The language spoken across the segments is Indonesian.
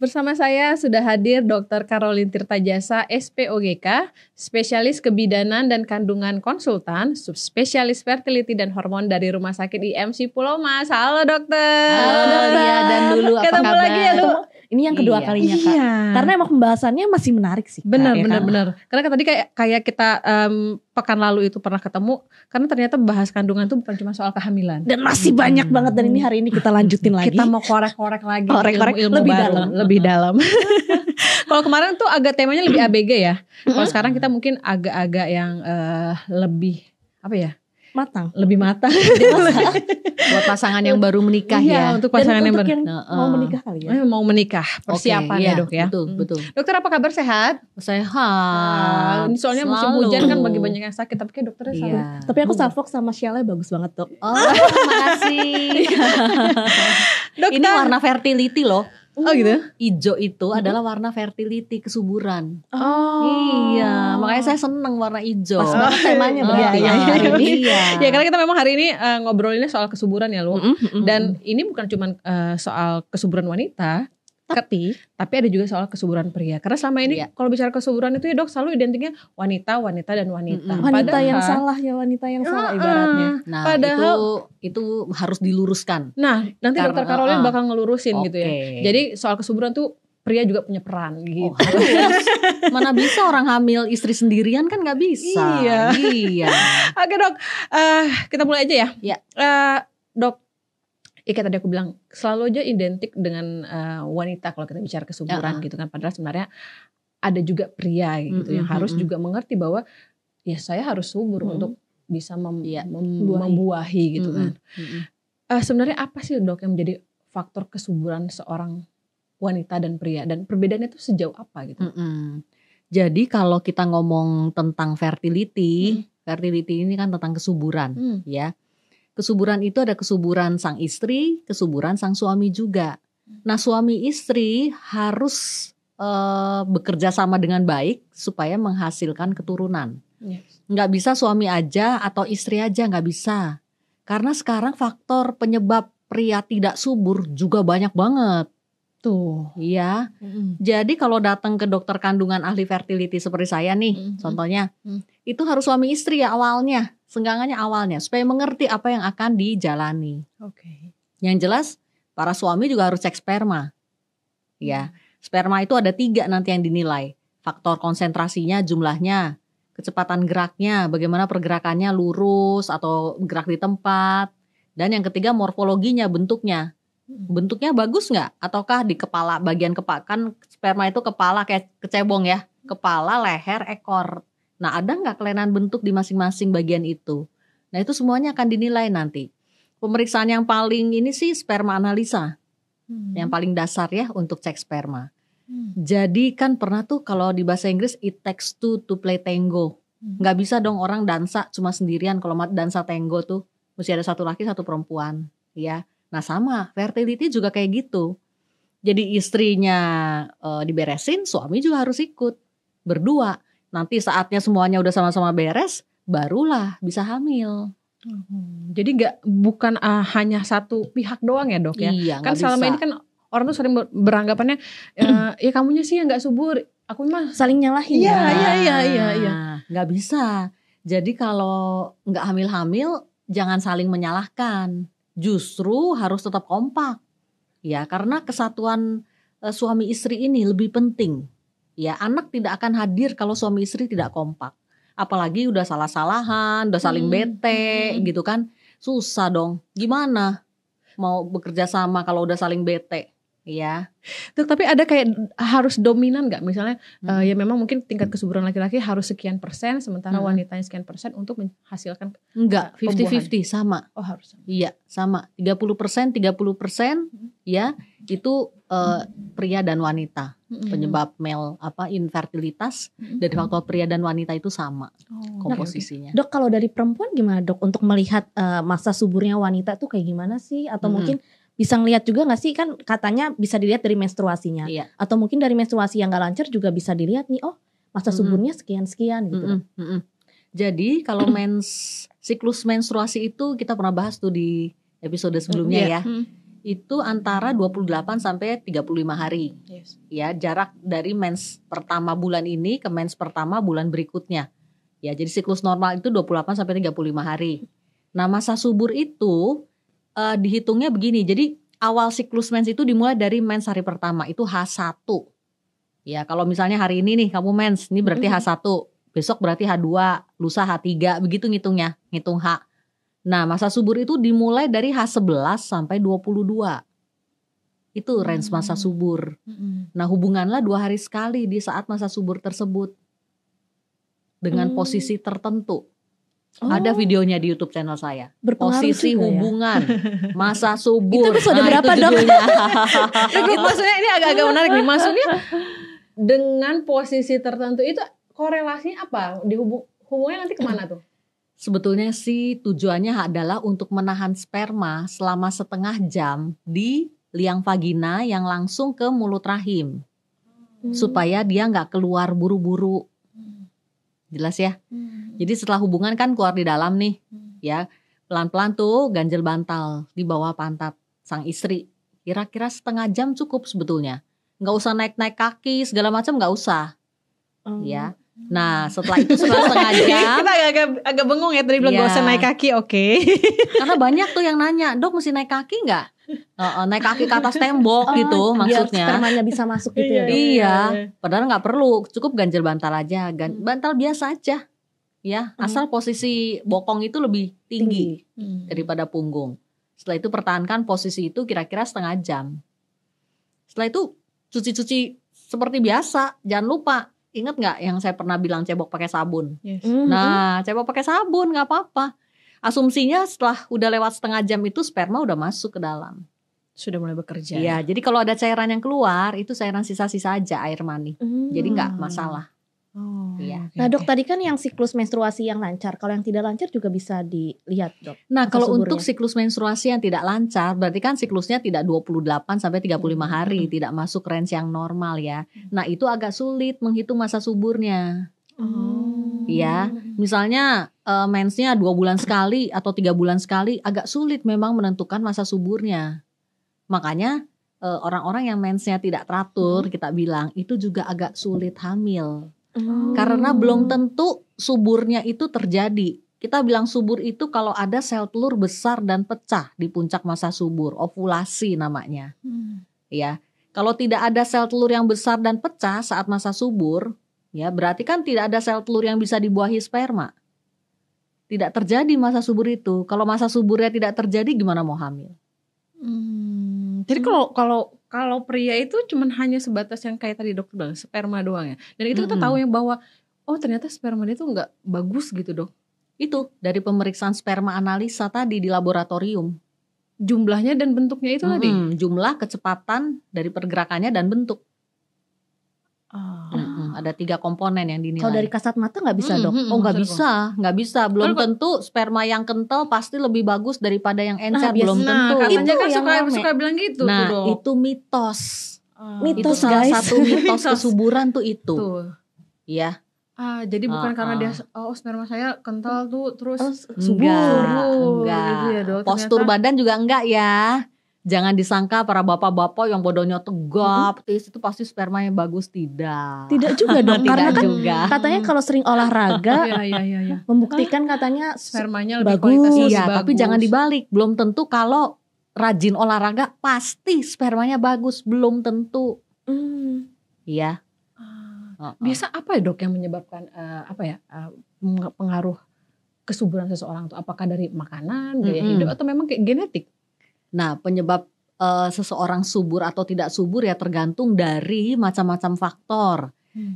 Bersama saya sudah hadir Dr. Caroline Tirtajasa, SPOGK, spesialis kebidanan dan kandungan konsultan, subspesialis fertility dan hormon dari Rumah Sakit IMC Pulau Mas. Halo dokter. Halo Lia dan Lulu, apa Ketemu kabar? lagi ya, Dok. Ini yang kedua kalinya Kak. Iya. Karena emang pembahasannya masih menarik sih. Kak, Benar, ya benar, kan? benar. Karena kan tadi kayak kita pekan lalu itu pernah ketemu, karena ternyata bahas kandungan itu bukan cuma soal kehamilan. Dan masih banyak banget, dan ini hari ini kita lanjutin lagi. Kita mau korek-korek lagi Korek-korek ilmu lebih baru, dalam. lebih dalam. Kalau kemarin tuh agak temanya lebih ABG ya. Kalau sekarang kita mungkin agak-agak yang lebih apa ya? matang. Lebih matang. Buat pasangan yang baru menikah Iya, ya. untuk Dan pasangan yang untuk baru. yang mau menikah kali ya. Mau menikah, persiapan Oke, ya iya, dok ya. Betul, betul. Dokter apa kabar, sehat? Sehat. Ini soalnya musim Selalu. hujan kan bagi banyak yang sakit, tapi kayak dokternya selalu. Iya. Tapi aku salvok sama Shelley bagus banget dok. Oh, makasih. Dokter. Ini warna fertility loh. Oh gitu. Ijo itu adalah warna fertility, kesuburan. Oh. Iya, makanya saya seneng warna ijo. Pas banget temanya Oh, berarti iya, ya hari ini. Iya. Ya karena kita memang hari ini ngobrolinnya soal kesuburan ya lu. Mm-mm. Dan ini bukan cuma soal kesuburan wanita, tapi ada juga soal kesuburan pria. Karena selama ini Iya. kalau bicara kesuburan itu ya dok selalu identiknya wanita, dan wanita. Wanita yang Padahal- salah ya, wanita yang salah ibaratnya. Nah, Padahal- itu harus diluruskan. Nah, nanti Karena- dokter Caroline bakal ngelurusin gitu ya. Oke. Jadi soal kesuburan tuh pria juga punya peran gitu. Oh, harus. Mana bisa orang hamil istri sendirian kan nggak bisa. Iya. Iya. Oke dok, kita mulai aja ya. Ya. Dok, kayak tadi aku bilang selalu aja identik dengan wanita kalau kita bicara kesuburan gitu kan. Padahal sebenarnya ada juga pria gitu yang harus juga mengerti bahwa ya saya harus subur untuk bisa membuahi gitu kan. Sebenarnya apa sih dok yang menjadi faktor kesuburan seorang wanita dan pria, dan perbedaannya itu sejauh apa gitu? Jadi kalau kita ngomong tentang fertility, fertility ini kan tentang kesuburan, ya. Kesuburan itu ada kesuburan sang istri, kesuburan sang suami juga. Nah, suami istri harus bekerja sama dengan baik supaya menghasilkan keturunan. Yes. Nggak bisa suami aja atau istri aja, nggak bisa. Karena sekarang faktor penyebab pria tidak subur juga banyak banget. Tuh. Iya. Jadi kalau datang ke dokter kandungan ahli fertility seperti saya nih, contohnya, itu harus suami istri ya awalnya, senggangannya awalnya, supaya mengerti apa yang akan dijalani. Oke. Yang jelas, para suami juga harus cek sperma. Ya, sperma itu ada 3 nanti yang dinilai. Faktor konsentrasinya, jumlahnya, kecepatan geraknya, bagaimana pergerakannya lurus atau gerak di tempat. Dan yang ketiga morfologinya, bentuknya. Bentuknya bagus nggak? Ataukah di kepala, bagian kepala, kan sperma itu kepala kayak kecebong ya, kepala, leher, ekor. Nah, ada nggak kelainan bentuk di masing-masing bagian itu? Nah, itu semuanya akan dinilai nanti. Pemeriksaan yang paling ini sih sperma analisa, yang paling dasar ya untuk cek sperma. Jadi kan pernah tuh kalau di bahasa Inggris it takes two to play tango. Nggak bisa dong orang dansa cuma sendirian. Kalau dansa tango tuh mesti ada satu laki satu perempuan, ya. Nah sama, fertility juga kayak gitu. Jadi istrinya diberesin, suami juga harus ikut. Berdua. Nanti saatnya semuanya udah sama-sama beres, barulah bisa hamil. Jadi bukan hanya satu pihak doang ya dok ya? Iya, Kan nggak selama bisa. ini kan orang tuh sering beranggapannya, ya kamunya sih yang gak subur, aku mah. Saling nyalahin. Iya, ya. iya. Nggak bisa. Jadi kalau nggak hamil-hamil, jangan saling menyalahkan. Justru harus tetap kompak. Ya, karena kesatuan suami istri ini lebih penting. Ya, anak tidak akan hadir kalau suami istri tidak kompak. Apalagi udah salah-salahan, udah saling bete gitu kan. Susah dong. Gimana mau bekerja sama kalau udah saling bete? Ya. Tuh, tapi ada kayak harus dominan gak? Misalnya ya memang mungkin tingkat kesuburan laki-laki harus sekian persen, sementara wanitanya sekian persen untuk menghasilkan. Enggak, 50-50 sama. Oh harus. Iya, sama. 30% ya, itu pria dan wanita. Penyebab infertilitas dari faktor pria dan wanita itu sama komposisinya. Dok, kalau dari perempuan gimana dok untuk melihat masa suburnya wanita tuh kayak gimana sih? Atau mungkin bisa ngelihat juga gak sih, kan katanya bisa dilihat dari menstruasinya. Iya. Atau mungkin dari menstruasi yang gak lancar juga bisa dilihat nih, oh masa suburnya sekian-sekian gitu. Jadi kalau siklus menstruasi itu kita pernah bahas tuh di episode sebelumnya ya. itu antara 28 sampai 35 hari. Yes. Ya, jarak dari mens pertama bulan ini ke mens pertama bulan berikutnya. Ya, jadi siklus normal itu 28 sampai 35 hari. Nah, masa subur itu dihitungnya begini. Jadi awal siklus mens itu dimulai dari mens hari pertama, itu H1. Ya, kalau misalnya hari ini nih kamu mens, ini berarti H1. Besok berarti H2, lusa H3, begitu ngitungnya, ngitung H. Nah, masa subur itu dimulai dari H11 sampai 22. Itu range masa subur. Nah, hubunganlah 2 hari sekali di saat masa subur tersebut. Dengan posisi tertentu. Ada videonya di YouTube channel saya. Posisi hubungan masa subur. Itu episode berapa, Dok? Maksudnya ini agak-agak menarik nih. Maksudnya dengan posisi tertentu itu korelasinya apa? Hubungannya nanti kemana tuh? Sebetulnya sih tujuannya adalah untuk menahan sperma selama setengah jam di liang vagina yang langsung ke mulut rahim. Supaya dia nggak keluar buru-buru. Jelas ya? Jadi setelah hubungan kan keluar di dalam nih. Ya, pelan-pelan tuh ganjel bantal di bawah pantat sang istri. Kira-kira setengah jam cukup sebetulnya. Nggak usah naik-naik kaki segala macam, nggak usah. Ya. Nah, setelah itu setengah jam. Kita agak bengong ya tadi bilang nggak usah naik kaki, oke. Karena banyak tuh yang nanya, Dok mesti naik kaki nggak? Naik kaki ke atas tembok gitu maksudnya. Biar spermanya bisa masuk gitu ya, Dok? Iya, padahal nggak perlu, cukup ganjel bantal aja, bantal biasa aja. Ya, asal posisi bokong itu lebih tinggi daripada punggung. Setelah itu pertahankan posisi itu kira-kira setengah jam. Setelah itu cuci-cuci seperti biasa, jangan lupa. Ingat nggak yang saya pernah bilang cebok pakai sabun? Yes. Nah, cebok pakai sabun nggak apa-apa. Asumsinya setelah udah lewat setengah jam itu sperma udah masuk ke dalam. Sudah mulai bekerja. Iya, jadi kalau ada cairan yang keluar itu cairan sisa-sisa aja air mani. Jadi nggak masalah. Oh, iya. Nah, Dok, tadi kan yang siklus menstruasi yang lancar. Kalau yang tidak lancar juga bisa dilihat, Dok. Nah, kalau suburnya. untuk siklus menstruasi yang tidak lancar, berarti kan siklusnya tidak 28 sampai 35 hari, tidak masuk range yang normal ya. Nah, itu agak sulit menghitung masa suburnya. Ya, misalnya mensnya 2 bulan sekali atau 3 bulan sekali, agak sulit memang menentukan masa suburnya. Makanya orang-orang yang mensnya tidak teratur, kita bilang itu juga agak sulit hamil. Karena belum tentu suburnya itu terjadi. Kita bilang subur itu kalau ada sel telur besar dan pecah di puncak masa subur, ovulasi namanya. Ya, kalau tidak ada sel telur yang besar dan pecah saat masa subur, ya berarti kan tidak ada sel telur yang bisa dibuahi sperma. Tidak terjadi masa subur itu. Kalau masa suburnya tidak terjadi, gimana mau hamil? Jadi kalau pria itu cuman hanya sebatas yang kayak tadi dokter bilang, sperma doang ya. Dan itu kita tahu yang bahwa ternyata sperma dia tuh nggak bagus gitu, Dok. Itu dari pemeriksaan sperma analisa tadi di laboratorium. Jumlahnya dan bentuknya itu tadi. Jumlah, kecepatan dari pergerakannya dan bentuk. Ada 3 komponen yang dinilai. Kalau dari kasat mata nggak bisa, Dok? Nggak bisa. Belum tentu sperma yang kental pasti lebih bagus daripada yang encer. Belum tentu. Katanya kan suka bilang gitu. Nah, tuh, Dok. itu mitos. Mitos, itu salah guys. satu mitos kesuburan tuh itu. Ya. Jadi bukan karena dia sperma saya kental tuh terus subur. Enggak. Gitu ya, Dok. Postur badan juga enggak ya. Jangan disangka para bapak-bapak yang badannya tegap, itu pasti spermanya bagus, tidak. Tidak juga, Dok. Karena kan juga. Katanya kalau sering olahraga Iya. membuktikan katanya Spermanya lebih bagus. kualitasnya Iya, lebih tapi bagus. jangan dibalik. Belum tentu kalau rajin olahraga pasti spermanya bagus, belum tentu. Iya. Biasa apa ya, Dok, yang menyebabkan pengaruh kesuburan seseorang tuh? Apakah dari makanan, gaya hidup, atau memang kayak genetik? Nah, penyebab seseorang subur atau tidak subur ya tergantung dari macam-macam faktor.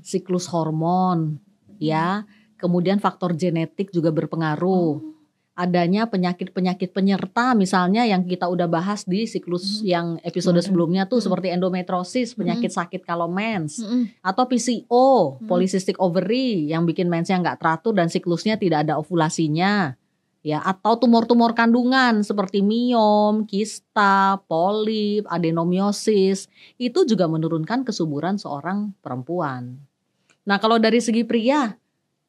Siklus hormon, ya. Kemudian faktor genetik juga berpengaruh. Adanya penyakit-penyakit penyerta misalnya yang kita udah bahas di siklus yang episode sebelumnya tuh seperti endometriosis, penyakit sakit kalau mens, atau PCO, polycystic ovary yang bikin mensnya nggak teratur dan siklusnya tidak ada ovulasinya, ya, atau tumor-tumor kandungan seperti miom, kista, polip, adenomiosis, itu juga menurunkan kesuburan seorang perempuan. Nah, kalau dari segi pria,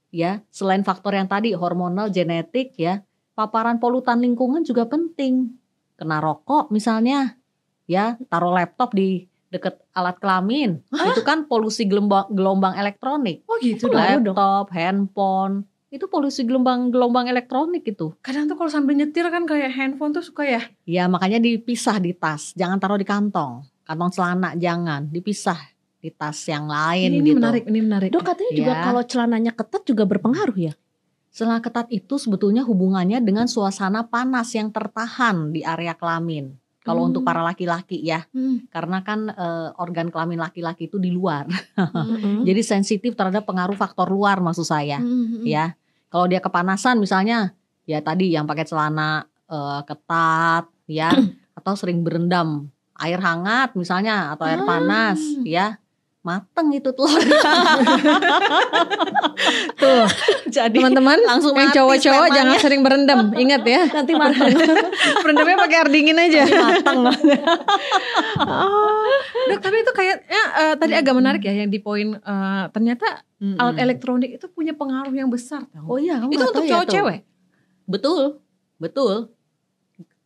ya, selain faktor yang tadi hormonal, genetik, ya, paparan polutan lingkungan juga penting. Kena rokok misalnya, ya, taruh laptop di deket alat kelamin. Itu kan polusi gelombang elektronik. Oh gitu. Laptop, handphone, itu polusi gelombang elektronik itu. Kadang tuh kalau sambil nyetir kan kayak handphone tuh suka ya. Ya makanya dipisah di tas, jangan taruh di kantong celana jangan, dipisah di tas yang lain Ini gitu. menarik, ini menarik. Dok, katanya juga Ya. kalau celananya ketat juga berpengaruh ya? Celana ketat itu sebetulnya hubungannya dengan suasana panas yang tertahan di area kelamin. Kalau untuk para laki-laki ya, karena kan organ kelamin laki-laki itu di luar. Jadi sensitif terhadap pengaruh faktor luar maksud saya. Ya, kalau dia kepanasan misalnya, ya tadi yang pakai celana ketat, ya, atau sering berendam air hangat misalnya atau air panas, ya, mateng itu telur. Tuh, Jadi teman-teman, langsung yang mati cowok-cowok spermanya. jangan sering berendam. Ingat ya, Nanti matang. berendamnya pakai air dingin aja. mateng. Dok, tapi itu kayaknya tadi agak menarik ya yang di poin ternyata alat elektronik itu punya pengaruh yang besar tahu. Oh iya, kamu Itu nggak untuk tahu ya, cowok-cewek. tuh? Betul.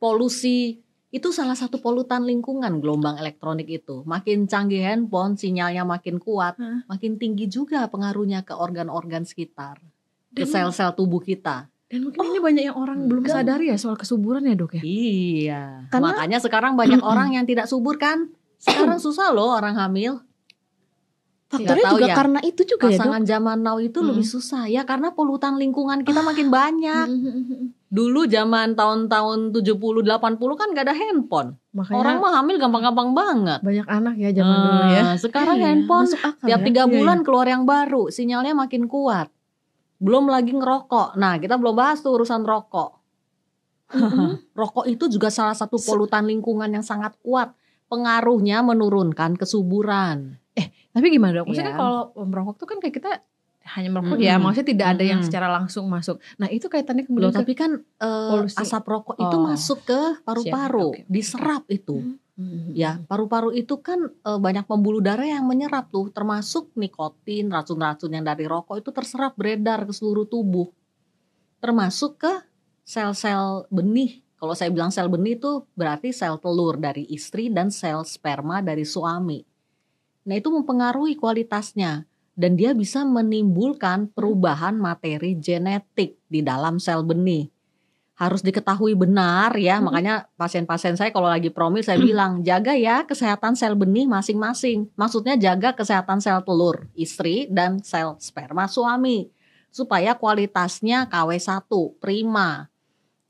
Polusi itu salah satu polutan lingkungan, gelombang elektronik itu. Makin canggih handphone, sinyalnya makin kuat, makin tinggi juga pengaruhnya ke organ-organ sekitar, ke sel-sel tubuh kita. Dan mungkin ini banyak yang orang belum sadari ya soal kesuburan ya dok ya. Iya. Karena- Makanya sekarang banyak orang yang tidak subur kan. Sekarang susah loh orang hamil. Faktornya Nggak tahu juga ya. karena itu juga ya dok. Pasangan zaman now itu lebih susah ya karena polutan lingkungan kita makin banyak. Dulu zaman tahun-tahun 70-80 kan gak ada handphone. Makanya Orang mah hamil gampang-gampang banget. banyak anak ya zaman dulu ya. Sekarang Iya, handphone masuk akal tiap ya. 3 Iya, bulan keluar yang baru, sinyalnya makin kuat. Belum lagi ngerokok. Nah, kita belum bahas tuh urusan rokok. Rokok itu juga salah satu polutan lingkungan yang sangat kuat. Pengaruhnya menurunkan kesuburan. Tapi gimana dok? Maksudnya Iya. kalau merokok tuh kan kayak kita hanya merokok ya, maksudnya tidak ada yang Mm-mm. secara langsung masuk. Nah itu kaitannya Loh, kemudian tapi kan polusi. asap rokok itu Oh. masuk ke paru-paru, Siap, oke. diserap itu. Ya, paru-paru itu kan banyak pembuluh darah yang menyerap tuh, termasuk nikotin, racun-racun yang dari rokok itu terserap beredar ke seluruh tubuh. Termasuk ke sel-sel benih. Kalau saya bilang sel benih itu berarti sel telur dari istri dan sel sperma dari suami. Nah, itu mempengaruhi kualitasnya dan dia bisa menimbulkan perubahan materi genetik di dalam sel benih. Harus diketahui benar ya, makanya pasien-pasien saya kalau lagi promil saya bilang jaga ya kesehatan sel benih masing-masing. Maksudnya jaga kesehatan sel telur istri dan sel sperma suami supaya kualitasnya KW1 prima.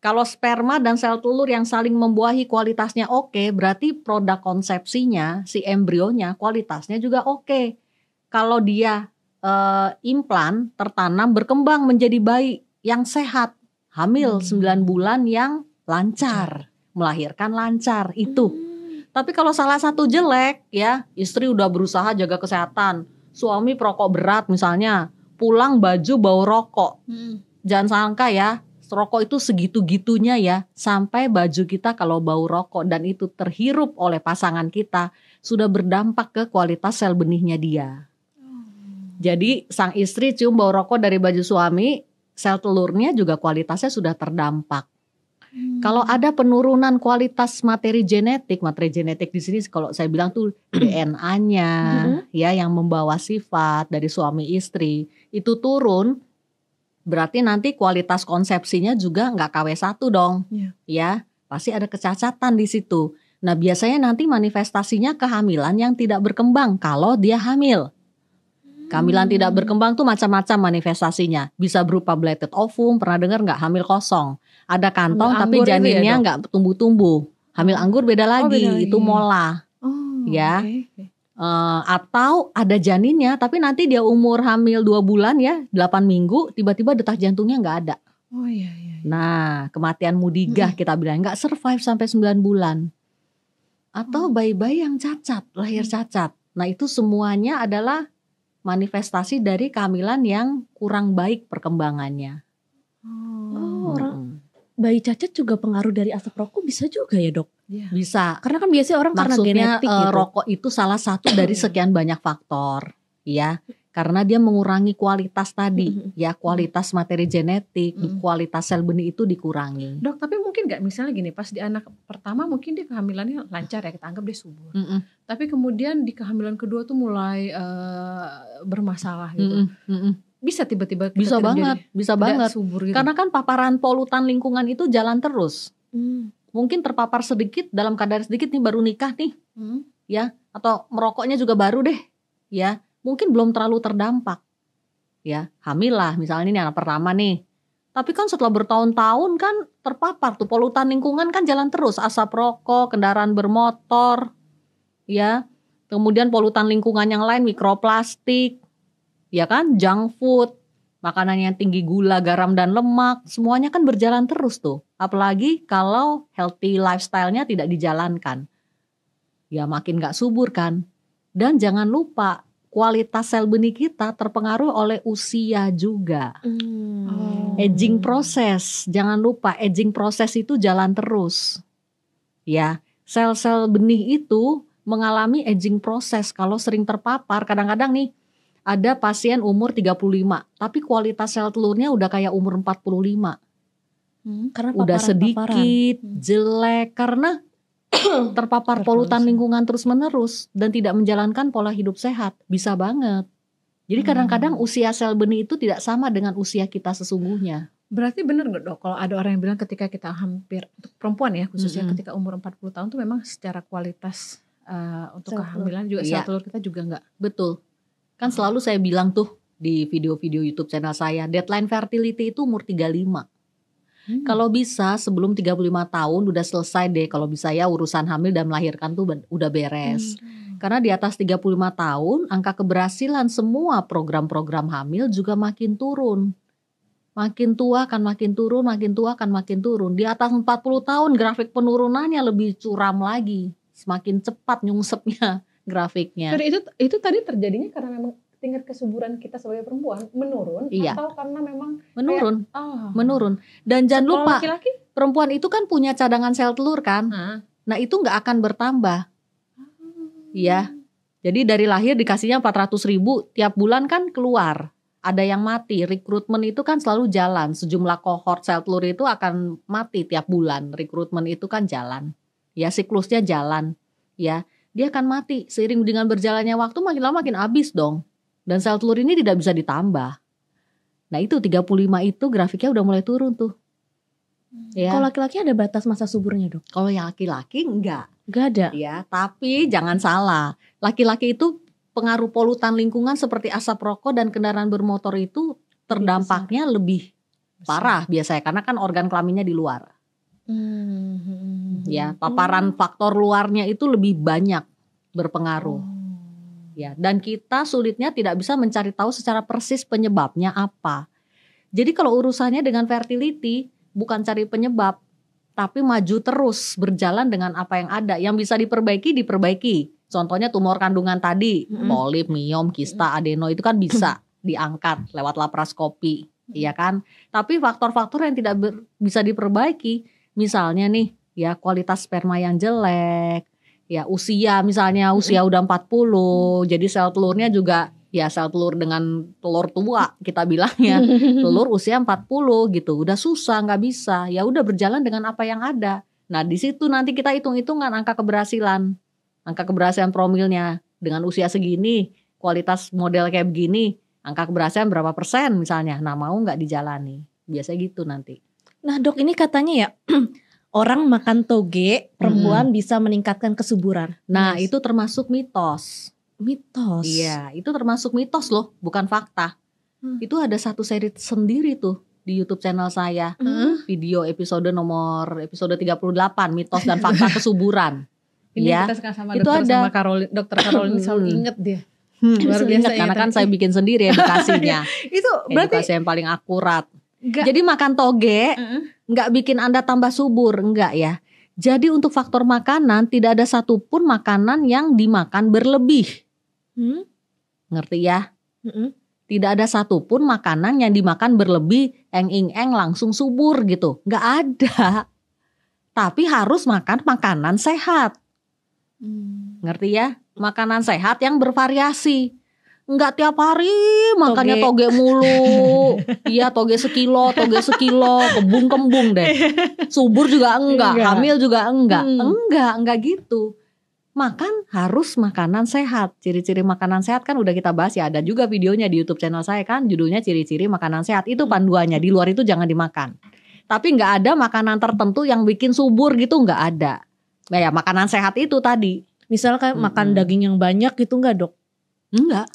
Kalau sperma dan sel telur yang saling membuahi kualitasnya oke, berarti produk konsepsinya si embrionya kualitasnya juga oke. Kalau dia implan tertanam berkembang menjadi bayi yang sehat, hamil 9 bulan yang lancar, melahirkan lancar itu. Tapi kalau salah satu jelek ya, istri udah berusaha jaga kesehatan, suami perokok berat misalnya, pulang baju bau rokok. Jangan sangka ya, rokok itu segitu-gitunya ya, sampai baju kita kalau bau rokok dan itu terhirup oleh pasangan kita, sudah berdampak ke kualitas sel benihnya dia. Jadi sang istri cium bau rokok dari baju suami, sel telurnya juga kualitasnya sudah terdampak. Kalau ada penurunan kualitas materi genetik di sini kalau saya bilang tuh DNA-nya ya yang membawa sifat dari suami istri itu turun, berarti nanti kualitas konsepsinya juga nggak KW1 dong. Ya, pasti ada kecacatan di situ. Nah, biasanya nanti manifestasinya kehamilan yang tidak berkembang kalau dia hamil. Kehamilan tidak berkembang tuh macam-macam manifestasinya. Bisa berupa bladed ovum, pernah dengar nggak? Hamil kosong. Ada kantong Hamil tapi anggur itu ya, janinnya Dok? nggak tumbuh-tumbuh. Hamil anggur beda lagi, beda lagi. itu mola. Ya. Atau ada janinnya tapi nanti dia umur hamil 2 bulan ya, 8 minggu, tiba-tiba detak jantungnya nggak ada. Oh iya. Nah, kematian mudigah kita bilang nggak survive sampai 9 bulan. Atau bayi-bayi yang cacat, lahir cacat. Nah, itu semuanya adalah manifestasi dari kehamilan yang kurang baik perkembangannya. Orang bayi cacat juga pengaruh dari asap rokok bisa juga ya dok? Bisa. Karena kan biasanya orang karena Maksudnya genetik gitu. rokok itu salah satu dari sekian banyak faktor, ya. Karena dia mengurangi kualitas tadi, ya kualitas materi genetik, kualitas sel benih itu dikurangi. Dok, tapi mungkin nggak misalnya gini, pas di anak pertama mungkin dia kehamilannya lancar ya, kita anggap dia subur. Tapi kemudian di kehamilan kedua tuh mulai bermasalah gitu. Bisa tiba-tiba kita bisa banget. Subur gitu. Karena kan paparan polutan lingkungan itu jalan terus. Mungkin terpapar sedikit dalam kadar sedikit nih, baru nikah nih, ya, atau merokoknya juga baru deh, ya. Mungkin belum terlalu terdampak, ya, hamil lah misalnya ini anak pertama nih. Tapi kan setelah bertahun-tahun kan terpapar tuh polutan lingkungan kan jalan terus, asap rokok, kendaraan bermotor, ya, kemudian polutan lingkungan yang lain, mikroplastik, ya kan, junk food, makanan yang tinggi gula, garam dan lemak, semuanya kan berjalan terus tuh. Apalagi kalau healthy lifestyle-nya tidak dijalankan, ya makin gak subur kan. Dan jangan lupa kualitas sel benih kita terpengaruh oleh usia juga. Aging proses, jangan lupa aging proses itu jalan terus. Ya, sel-sel benih itu mengalami aging proses kalau sering terpapar. Kadang-kadang nih ada pasien umur 35, tapi kualitas sel telurnya udah kayak umur 45. Karena udah sedikit, jelek karena terpapar polutan lingkungan terus-menerus dan tidak menjalankan pola hidup sehat. Bisa banget. Jadi kadang-kadang usia sel benih itu tidak sama dengan usia kita sesungguhnya. Berarti benar nggak dok kalau ada orang yang bilang ketika kita hampir, untuk perempuan ya khususnya ketika umur 40 tahun tuh memang secara kualitas untuk kehamilan juga sel telur kita juga nggak. Betul. Kan selalu saya bilang tuh di video-video YouTube channel saya, deadline fertility itu umur 35. Kalau bisa sebelum 35 tahun udah selesai deh, kalau bisa ya urusan hamil dan melahirkan tuh udah beres. Karena di atas 35 tahun angka keberhasilan semua program-program hamil juga makin turun. Makin tua akan makin turun, makin tua akan makin turun. Di atas 40 tahun grafik penurunannya lebih curam lagi. Semakin cepat nyungsepnya grafiknya. Jadi itu tadi terjadinya karena memang tingkat kesuburan kita sebagai perempuan menurun, atau karena memang menurun. Dan jangan lupa laki-laki? Perempuan itu kan punya cadangan sel telur kan. Nah itu nggak akan bertambah. Ya. Jadi dari lahir dikasihnya 400.000, tiap bulan kan keluar. Ada yang mati. Rekrutmen itu kan selalu jalan. Sejumlah kohort sel telur itu akan mati tiap bulan. Rekrutmen itu kan jalan. Ya, siklusnya jalan. Ya, dia akan mati. Seiring dengan berjalannya waktu makin lama makin habis dong. Dan sel telur ini tidak bisa ditambah. Nah itu 35 itu grafiknya udah mulai turun tuh. Ya. Kalau laki-laki ada batas masa suburnya dok? Kalau yang laki-laki enggak ada. Ya, tapi jangan salah. Laki-laki itu pengaruh polutan lingkungan seperti asap rokok dan kendaraan bermotor itu terdampaknya lebih parah biasanya. Karena kan organ kelaminnya di luar. Ya, paparan faktor luarnya itu lebih banyak berpengaruh. Ya, dan kita sulitnya tidak bisa mencari tahu secara persis penyebabnya apa. Jadi kalau urusannya dengan fertility bukan cari penyebab, tapi maju terus berjalan dengan apa yang ada. Yang bisa diperbaiki. Contohnya tumor kandungan tadi, polip, miom, kista, adeno itu kan bisa diangkat lewat laparoskopi, ya kan? Tapi faktor-faktor yang tidak bisa diperbaiki, misalnya nih, ya kualitas sperma yang jelek. Ya usia misalnya usia udah 40, jadi sel telurnya juga ya sel telur dengan telur tua kita bilangnya, telur usia 40 gitu, udah susah nggak bisa, ya udah berjalan dengan apa yang ada. Nah di situ nanti kita hitung-hitungan angka keberhasilan promilnya dengan usia segini, kualitas model kayak begini, angka keberhasilan berapa persen misalnya, nah mau nggak dijalani, biasanya gitu nanti. Nah dok ini katanya ya orang makan toge perempuan bisa meningkatkan kesuburan. Nah, itu termasuk mitos. Mitos? Iya, itu termasuk mitos loh, bukan fakta. Itu ada satu seri sendiri tuh di YouTube channel saya. Video episode 38, mitos dan fakta kesuburan. Ini ya, kita sama itu dokter ada. Sama Dokter Caroline selalu inget dia. Luar biasa Ingat, karena kan saya bikin sendiri edukasinya. Itu berarti edukasi yang paling akurat. Jadi makan toge nggak bikin Anda tambah subur, enggak ya. Jadi untuk faktor makanan tidak ada satupun makanan yang dimakan berlebih. Ngerti ya? Tidak ada satupun makanan yang dimakan berlebih, eng-ing-eng langsung subur gitu. Nggak ada. Tapi harus makan makanan sehat. Ngerti ya? Makanan sehat yang bervariasi. Enggak tiap hari makannya toge mulu. Iya, toge sekilo, kembung deh. Subur juga enggak. Hamil juga enggak. Enggak gitu. Makan harus makanan sehat. Ciri-ciri makanan sehat kan udah kita bahas ya. Ada juga videonya di YouTube channel saya kan, judulnya ciri-ciri makanan sehat. Itu panduannya. Di luar itu jangan dimakan. Tapi nggak ada makanan tertentu yang bikin subur gitu, nggak ada. Nah ya makanan sehat itu tadi. Misal kayak makan daging yang banyak gitu nggak dok? Enggak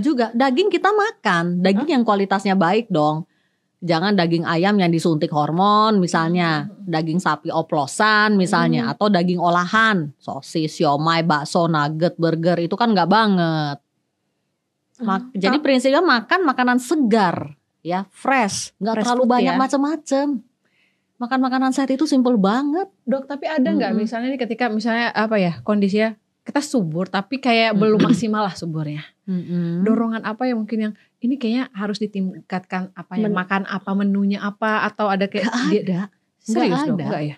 juga. Daging kita makan, daging yang kualitasnya baik dong. Jangan daging ayam yang disuntik hormon misalnya, daging sapi oplosan misalnya, atau daging olahan, sosis, siomay, bakso, nugget, burger itu kan nggak banget. Jadi prinsipnya makan makanan segar, ya fresh, nggak terlalu banyak macam-macam. Makan makanan sehat itu simple banget. Dok, tapi ada nggak misalnya nih ketika misalnya apa ya kondisinya kita subur tapi kayak belum maksimal lah suburnya. Dorongan apa ya mungkin yang ini kayaknya harus ditingkatkan apa ya, makan apa, menunya apa, atau ada kayak ada. Serius dong, ada. Enggak ya?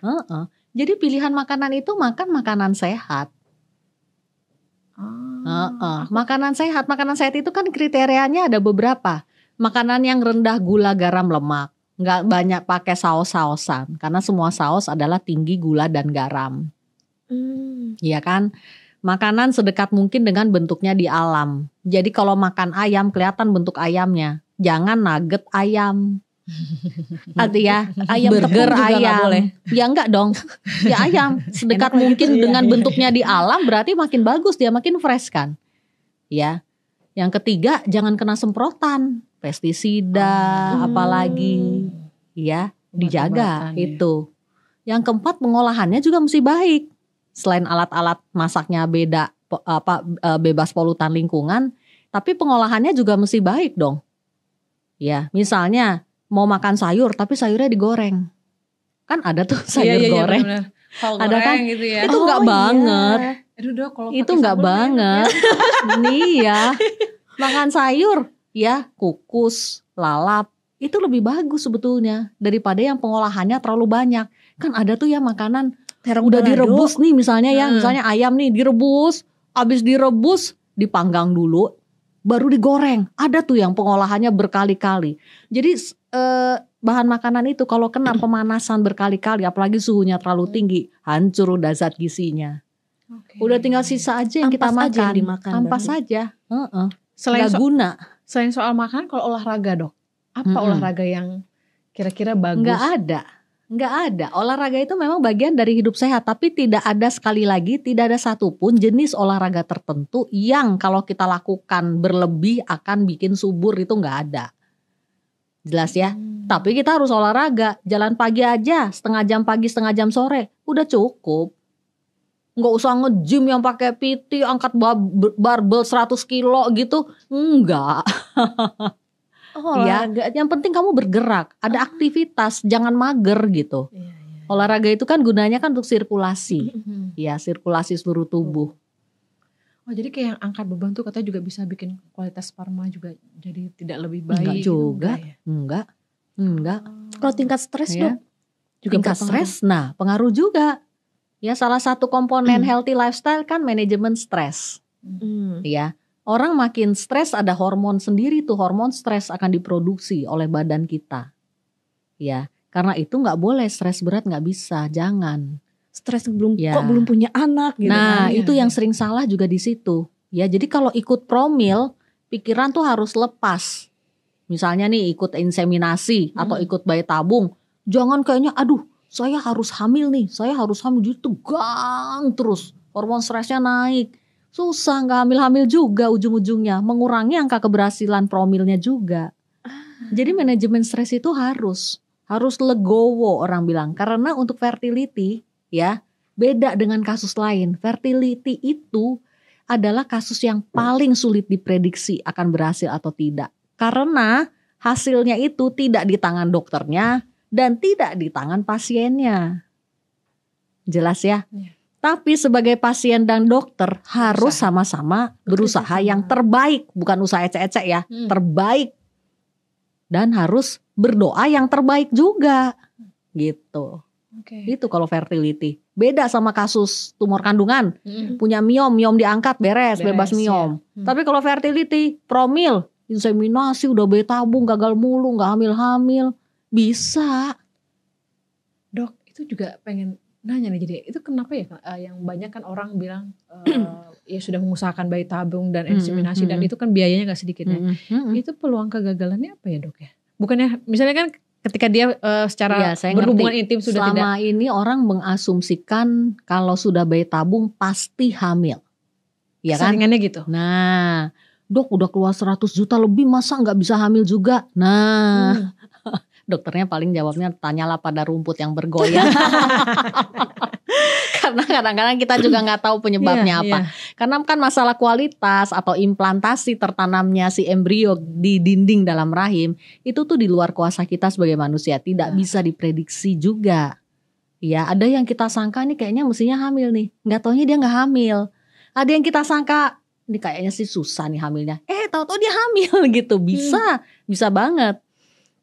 Jadi pilihan makanan itu makan makanan sehat. Makanan sehat itu kan kriterianya ada beberapa. Makanan yang rendah gula, garam, lemak, nggak banyak pakai saus-sausan karena semua saus adalah tinggi gula dan garam. Iya kan? Makanan sedekat mungkin dengan bentuknya di alam. Jadi kalau makan ayam kelihatan bentuk ayamnya. Jangan nugget ayam. Artinya ayam burger ayam. Boleh. Ya enggak dong. Ya ayam sedekat mungkin gitu, dengan bentuknya di alam berarti makin bagus, dia makin fresh kan. Ya. Yang ketiga jangan kena semprotan, pestisida apalagi. Ya, dijaga itu. Yang keempat pengolahannya juga mesti baik. Selain alat-alat masaknya bebas polutan lingkungan, tapi pengolahannya juga mesti baik dong. Ya, misalnya mau makan sayur tapi sayurnya digoreng. Kan ada tuh sayur goreng. Iya, ada kan gitu ya. Itu enggak banget. Aduh, Dok, kalau itu enggak banget. Nih ya. Makan sayur ya, kukus, lalap, itu lebih bagus sebetulnya daripada yang pengolahannya terlalu banyak. Kan ada tuh ya makanan udah direbus nih misalnya ya, misalnya ayam nih direbus, abis direbus dipanggang dulu, baru digoreng. Ada tuh yang pengolahannya berkali-kali. Jadi bahan makanan itu kalau kena pemanasan berkali-kali, apalagi suhunya terlalu tinggi, hancur udah zat gizinya. Udah tinggal sisa aja yang kita makan, ampas saja. Selain guna. Selain soal makan, kalau olahraga dok, apa olahraga yang kira-kira bagus? Nggak ada. Olahraga itu memang bagian dari hidup sehat, tapi tidak ada, sekali lagi tidak ada satupun jenis olahraga tertentu yang kalau kita lakukan berlebih akan bikin subur, itu nggak ada. Jelas ya? Tapi kita harus olahraga, jalan pagi aja, setengah jam pagi, setengah jam sore, udah cukup. Nggak usah nge-gym yang pakai PT, angkat barbel 100 kilo gitu, enggak. Ya, yang penting kamu bergerak, ada aktivitas, jangan mager gitu. Olahraga itu kan gunanya kan untuk sirkulasi, ya sirkulasi seluruh tubuh. Oh jadi kayak yang angkat beban tuh katanya juga bisa bikin kualitas sperma juga jadi tidak lebih baik. Enggak juga, enggak. Kalau tingkat stres dok, juga tingkat stres, nah pengaruh juga. Ya salah satu komponen healthy lifestyle kan manajemen stres, ya. Orang makin stres ada hormon sendiri tuh, hormon stres akan diproduksi oleh badan kita. Ya, karena itu nggak boleh stres berat, nggak bisa, jangan. Stres kok belum punya anak gitu. Nah, itu yang sering salah juga di situ. Ya, jadi kalau ikut promil, pikiran tuh harus lepas. Misalnya nih ikut inseminasi atau ikut bayi tabung, jangan kayaknya aduh, saya harus hamil nih, jadi tegang terus, hormon stresnya naik. Susah, nggak hamil-hamil juga ujung-ujungnya, mengurangi angka keberhasilan promilnya juga. Jadi manajemen stres itu harus legowo orang bilang. Karena untuk fertility ya beda dengan kasus lain. Fertility itu adalah kasus yang paling sulit diprediksi akan berhasil atau tidak. Karena hasilnya itu tidak di tangan dokternya dan tidak di tangan pasiennya. Jelas ya? Tapi sebagai pasien dan dokter harus sama-sama berusaha yang terbaik, bukan usaha ecek-ecek ya, terbaik. Dan harus berdoa yang terbaik juga, gitu. Itu kalau fertility. Beda sama kasus tumor kandungan. Punya miom diangkat beres bebas miom. Ya. Tapi kalau fertility, promil, inseminasi udah bayi tabung gagal mulu, nggak hamil-hamil, bisa. Dok, itu juga pengen nanya nih, jadi itu kenapa ya yang banyak kan orang bilang ya sudah mengusahakan bayi tabung dan inseminasi dan itu kan biayanya nggak sedikit ya. Itu peluang kegagalannya apa ya dok ya? Bukannya misalnya kan ketika dia secara berhubungan intim sudah selama ini orang mengasumsikan kalau sudah bayi tabung pasti hamil. Ya kan? Saringannya gitu. Nah, dok udah keluar 100 juta lebih masa nggak bisa hamil juga? Nah, dokternya paling jawabnya tanyalah pada rumput yang bergoyang. Karena kadang-kadang kita juga nggak tahu penyebabnya apa. Karena kan masalah kualitas atau implantasi tertanamnya si embrio di dinding dalam rahim itu tuh di luar kuasa kita sebagai manusia, tidak bisa diprediksi juga. Ya, ada yang kita sangka nih kayaknya mestinya hamil nih, nggak taunya dia nggak hamil. Ada yang kita sangka ini kayaknya sih susah nih hamilnya, tahu-tahu dia hamil gitu, bisa banget.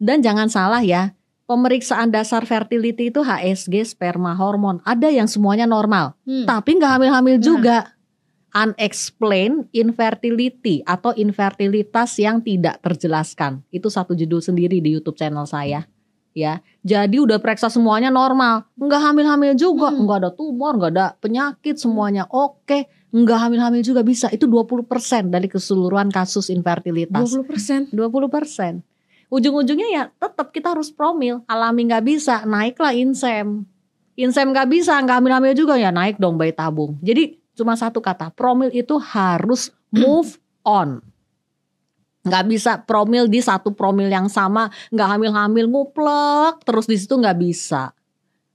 Dan jangan salah ya, pemeriksaan dasar fertility itu HSG, sperma, hormon. Ada yang semuanya normal, tapi nggak hamil-hamil juga. Unexplained infertility atau infertilitas yang tidak terjelaskan. Itu satu judul sendiri di YouTube channel saya. Ya, jadi udah periksa semuanya normal, nggak hamil-hamil juga, nggak ada tumor, nggak ada penyakit, semuanya oke, nggak hamil-hamil juga bisa. Itu 20% dari keseluruhan kasus infertilitas. 20%. Ujung-ujungnya ya tetap kita harus promil. Alami nggak bisa, naiklah insem. Insem nggak bisa, nggak hamil-hamil juga ya naik dong bayi tabung. Jadi cuma satu kata, promil itu harus move on. Nggak bisa promil di satu promil yang sama, nggak hamil-hamil nguplek terus di situ, nggak bisa.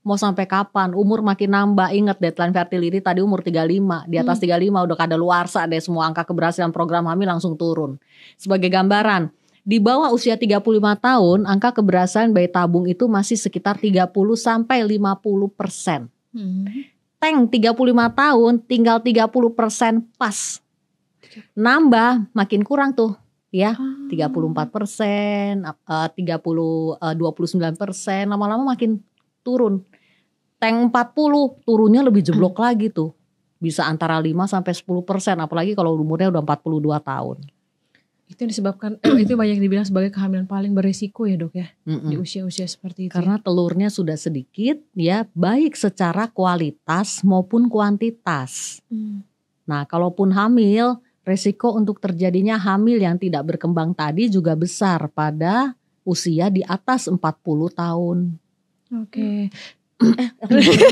Mau sampai kapan? Umur makin nambah. Ingat deadline fertility tadi umur 35. Di atas 35 udah kadaluarsa deh, semua angka keberhasilan program hamil langsung turun. Sebagai gambaran, di bawah usia 35 tahun, angka keberhasilan bayi tabung itu masih sekitar 30-50%. Tank 35 tahun tinggal 30% pas. Nambah makin kurang tuh. Ya, 34%, 29%, lama-lama makin turun. Tank 40 turunnya lebih jeblok lagi tuh. Bisa antara 5-10%, apalagi kalau umurnya udah 42 tahun. Itu yang disebabkan, itu banyak dibilang sebagai kehamilan paling beresiko ya dok ya, di usia-usia seperti itu. Karena telurnya sudah sedikit ya, baik secara kualitas maupun kuantitas. Nah, kalaupun hamil, resiko untuk terjadinya hamil yang tidak berkembang tadi juga besar pada usia di atas 40 tahun. Oke.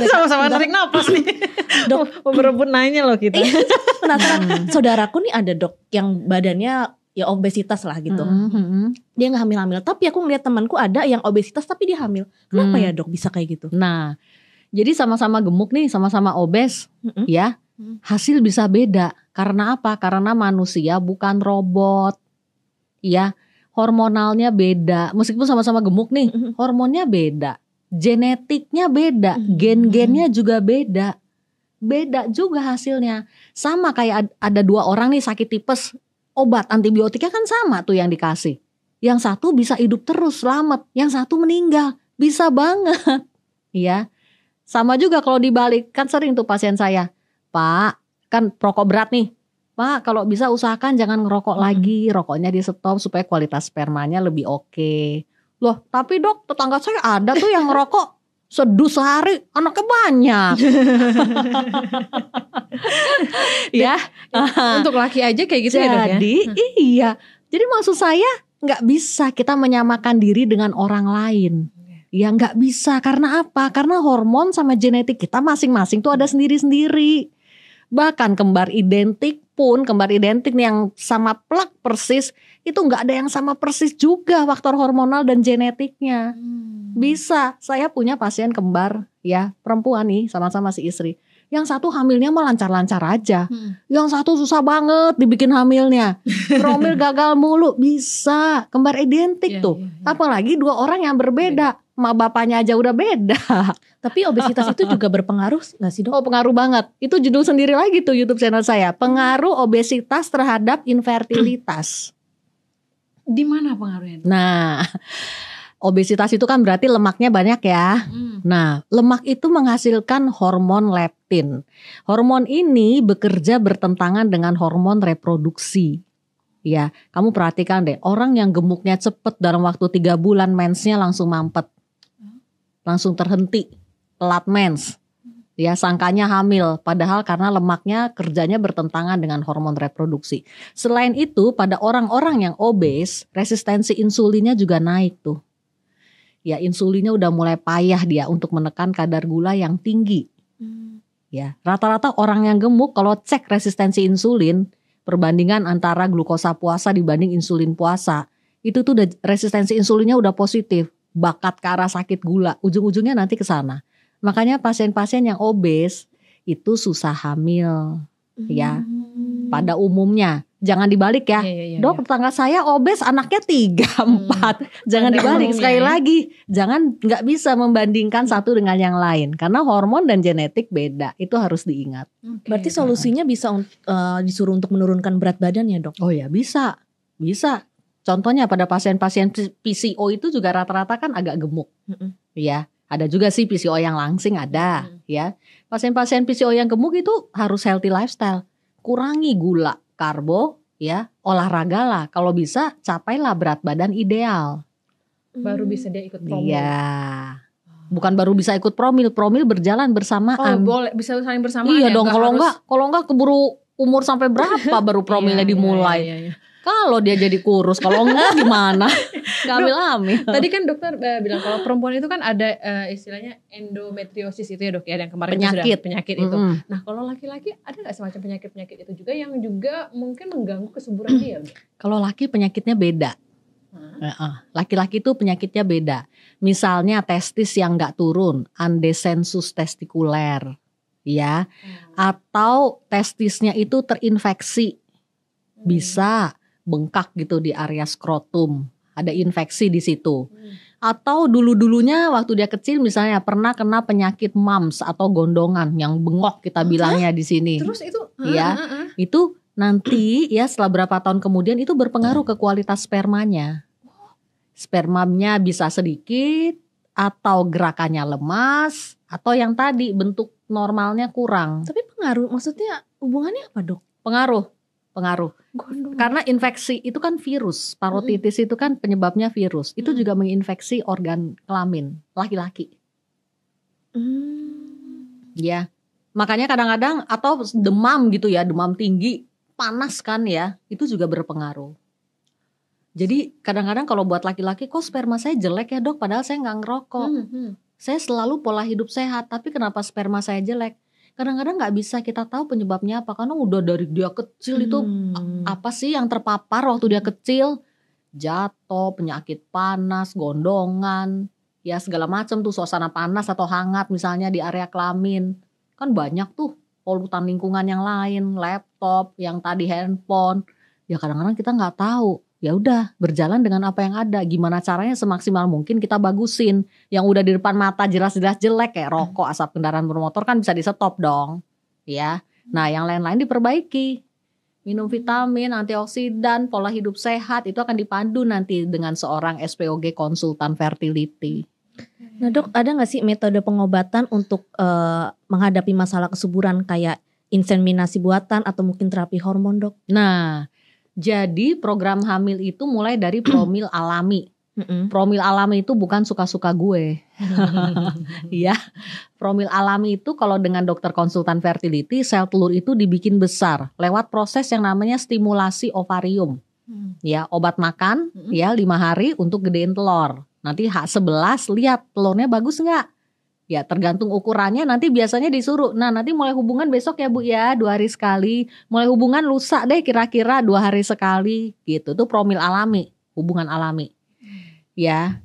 Sama-sama tarik napas nih. Dok, berebut nanya loh kita. Penasaran, saudaraku nih ada dok yang badannya ya obesitas lah gitu. Dia gak hamil-hamil, tapi aku ngeliat temanku ada yang obesitas tapi dia hamil. Kenapa ya dok bisa kayak gitu? Nah, jadi sama-sama gemuk nih, sama-sama obes ya. Hasil bisa beda. Karena apa? Karena manusia bukan robot. Ya, hormonalnya beda. Meskipun sama-sama gemuk nih, hormonnya beda. Genetiknya beda, gen-gennya juga beda. Beda juga hasilnya. Sama kayak ada dua orang nih sakit tipes, obat antibiotiknya kan sama tuh yang dikasih. Yang satu bisa hidup terus selamat, yang satu meninggal. Bisa banget. Ya. Sama juga kalau dibalik, kan sering tuh pasien saya, Pak, kan perokok berat nih. Pak, kalau bisa usahakan jangan ngerokok lagi, rokoknya di stop supaya kualitas spermanya lebih oke. Loh, tapi dok, tetangga saya ada tuh yang ngerokok sedus sehari, anaknya banyak. Ya, untuk laki aja kayak gitu ya dok ya. Jadi iya, jadi maksud saya nggak bisa kita menyamakan diri dengan orang lain. Ya nggak bisa, karena apa? Karena hormon sama genetik kita masing-masing tuh ada sendiri-sendiri. Bahkan kembar identik nih yang sama plak persis, itu nggak ada yang sama persis juga faktor hormonal dan genetiknya. Bisa, saya punya pasien kembar ya, perempuan nih sama-sama si istri. Yang satu hamilnya mah lancar-lancar aja, yang satu susah banget dibikin hamilnya, promil gagal mulu. Bisa, kembar identik tuh. Apalagi dua orang yang berbeda, mak bapaknya aja udah beda. Tapi obesitas itu juga berpengaruh gak sih dok? Oh, pengaruh banget. Itu judul sendiri lagi tuh YouTube channel saya. Pengaruh obesitas terhadap infertilitas. Di mana pengaruhnya? Nah, Obesitas itu kan berarti lemaknya banyak ya. Nah, lemak itu menghasilkan hormon leptin. Hormon ini bekerja bertentangan dengan hormon reproduksi. Ya, kamu perhatikan deh, orang yang gemuknya cepet dalam waktu 3 bulan mensnya langsung mampet. Langsung terhenti, telat mens. Ya, sangkanya hamil, padahal karena lemaknya kerjanya bertentangan dengan hormon reproduksi. Selain itu, pada orang-orang yang obes, resistensi insulinnya juga naik tuh. Ya, insulinnya udah mulai payah dia untuk menekan kadar gula yang tinggi. Ya, rata-rata orang yang gemuk kalau cek resistensi insulin, perbandingan antara glukosa puasa dibanding insulin puasa, itu tuh udah resistensi insulinnya udah positif, bakat ke arah sakit gula, ujung-ujungnya nanti ke sana. Makanya pasien-pasien yang obes itu susah hamil, ya. Pada umumnya, jangan dibalik ya. Dok, tetangga saya obes, anaknya 3, 4. Jangan dibalik. Sekali lagi, jangan nggak bisa membandingkan satu dengan yang lain, karena hormon dan genetik beda. Itu harus diingat. Berarti solusinya bisa disuruh untuk menurunkan berat badan ya, Dok? Oh ya, bisa. Contohnya pada pasien-pasien PCO itu juga rata-rata kan agak gemuk, ya. Ada juga sih PCO yang langsing ada, ya. Pasien-pasien PCO yang gemuk itu harus healthy lifestyle, kurangi gula, karbo, ya, olahraga lah. Kalau bisa capailah berat badan ideal. Baru bisa dia ikut promil. Iya. Bukan baru bisa ikut promil berjalan bersamaan. Oh, boleh bisa saling bersamaan. Iya ya? dong, kalau enggak keburu umur sampai berapa baru promilnya dimulai. Iya. Kalau dia jadi kurus, kalau enggak gimana? Gak hamil. Tadi kan dokter bilang kalau perempuan itu kan ada istilahnya endometriosis itu ya dok ya, yang kemarin penyakit itu. Nah kalau laki-laki ada nggak semacam penyakit itu juga yang juga mungkin mengganggu kesuburan dia? Kalau laki penyakitnya beda. Laki-laki itu penyakitnya beda. Misalnya testis yang nggak turun, andesensus testikuler, ya, atau testisnya itu terinfeksi, bisa bengkak gitu di area skrotum, ada infeksi di situ. Atau dulu-dulunya waktu dia kecil misalnya pernah kena penyakit mumps atau gondongan yang bengkok kita bilangnya di sini. Terus itu itu nanti ya setelah berapa tahun kemudian itu berpengaruh ke kualitas spermanya. Spermanya bisa sedikit atau gerakannya lemas atau yang tadi bentuk normalnya kurang. Tapi pengaruh, maksudnya hubungannya apa dok? Pengaruh. Karena infeksi itu kan virus, parotitis itu kan penyebabnya virus. Itu juga menginfeksi organ kelamin laki-laki. Ya, makanya kadang-kadang atau demam gitu ya, demam tinggi, panas kan ya, itu juga berpengaruh. Jadi kadang-kadang kalau buat laki-laki kok sperma saya jelek ya dok, padahal saya nggak ngerokok. Saya selalu pola hidup sehat, tapi kenapa sperma saya jelek? Kadang-kadang nggak bisa kita tahu penyebabnya apa, karena udah dari dia kecil itu apa sih yang terpapar waktu dia kecil, jatuh, penyakit panas, gondongan, ya segala macam tuh, suasana panas atau hangat misalnya di area kelamin, kan banyak tuh polutan lingkungan yang lain, laptop, yang tadi handphone, ya kadang-kadang kita nggak tahu. Ya udah berjalan dengan apa yang ada. Gimana caranya semaksimal mungkin kita bagusin. Yang udah di depan mata jelas-jelas jelek kayak rokok, asap kendaraan bermotor kan bisa di stop dong. Ya. Nah yang lain-lain diperbaiki. Minum vitamin, antioksidan, pola hidup sehat itu akan dipandu nanti dengan seorang SPOG konsultan fertility. Nah dok, ada gak sih metode pengobatan untuk menghadapi masalah kesuburan kayak inseminasi buatan atau mungkin terapi hormon dok? Nah, jadi program hamil itu mulai dari promil alami. Promil alami itu bukan suka-suka gue. Ya, promil alami itu kalau dengan dokter konsultan fertility, sel telur itu dibikin besar lewat proses yang namanya stimulasi ovarium. Ya, obat makan ya 5 hari untuk gedein telur. Nanti H11 lihat telurnya bagus nggak? Ya tergantung ukurannya, nanti biasanya disuruh. Nah nanti mulai hubungan besok ya Bu ya, 2 hari sekali. Mulai hubungan lusa deh kira-kira 2 hari sekali gitu. Itu promil alami, hubungan alami. Ya.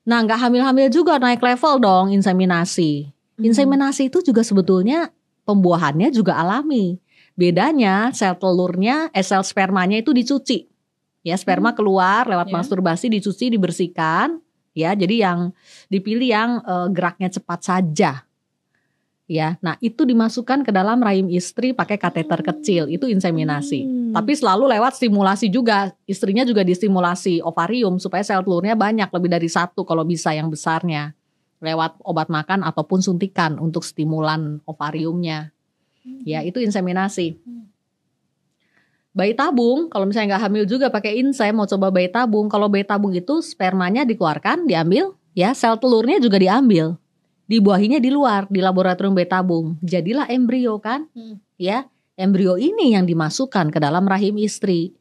Nah gak hamil-hamil juga naik level dong inseminasi. Inseminasi itu juga sebetulnya pembuahannya juga alami. Bedanya sel telurnya, sel spermanya itu dicuci. Ya sperma keluar lewat masturbasi, dicuci, dibersihkan. Ya, jadi yang dipilih yang geraknya cepat saja. Ya, nah itu dimasukkan ke dalam rahim istri pakai kateter kecil, itu inseminasi. Tapi selalu lewat stimulasi juga, istrinya juga distimulasi ovarium supaya sel telurnya banyak, lebih dari 1 kalau bisa yang besarnya. Lewat obat makan ataupun suntikan untuk stimulan ovariumnya. Ya, itu inseminasi. Bayi tabung, kalau misalnya nggak hamil juga pakai insem, mau coba bayi tabung. Kalau bayi tabung itu spermanya dikeluarkan, diambil, ya sel telurnya juga diambil. Dibuahinya di luar, di laboratorium bayi tabung. Jadilah embrio kan, ya. Embrio ini yang dimasukkan ke dalam rahim istri.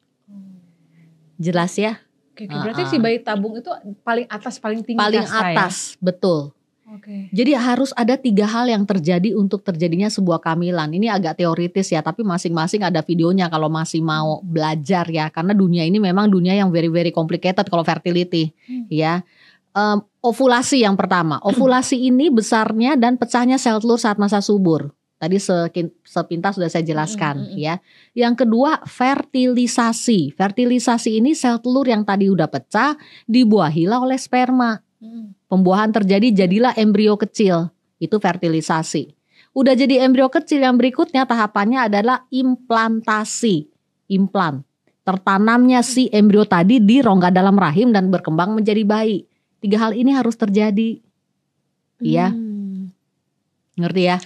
Jelas ya? Oke, berarti si bayi tabung itu paling atas, paling tinggi paling kasta, atas, betul. Oke. Jadi harus ada 3 hal yang terjadi untuk terjadinya sebuah kehamilan. Ini agak teoritis ya, tapi masing-masing ada videonya kalau masih mau belajar ya. Karena dunia ini memang dunia yang very very complicated kalau fertility, ya. Ovulasi yang pertama. Ovulasi ini besarnya dan pecahnya sel telur saat masa subur. Tadi sepintas sudah saya jelaskan, ya. Yang kedua, fertilisasi. Fertilisasi ini sel telur yang tadi udah pecah dibuahilah oleh sperma. Pembuahan terjadi, jadilah embrio kecil. Itu fertilisasi. Udah jadi embrio kecil, yang berikutnya tahapannya adalah implantasi. Implan. Tertanamnya si embrio tadi di rongga dalam rahim dan berkembang menjadi bayi. 3 hal ini harus terjadi. Iya. Ngerti ya?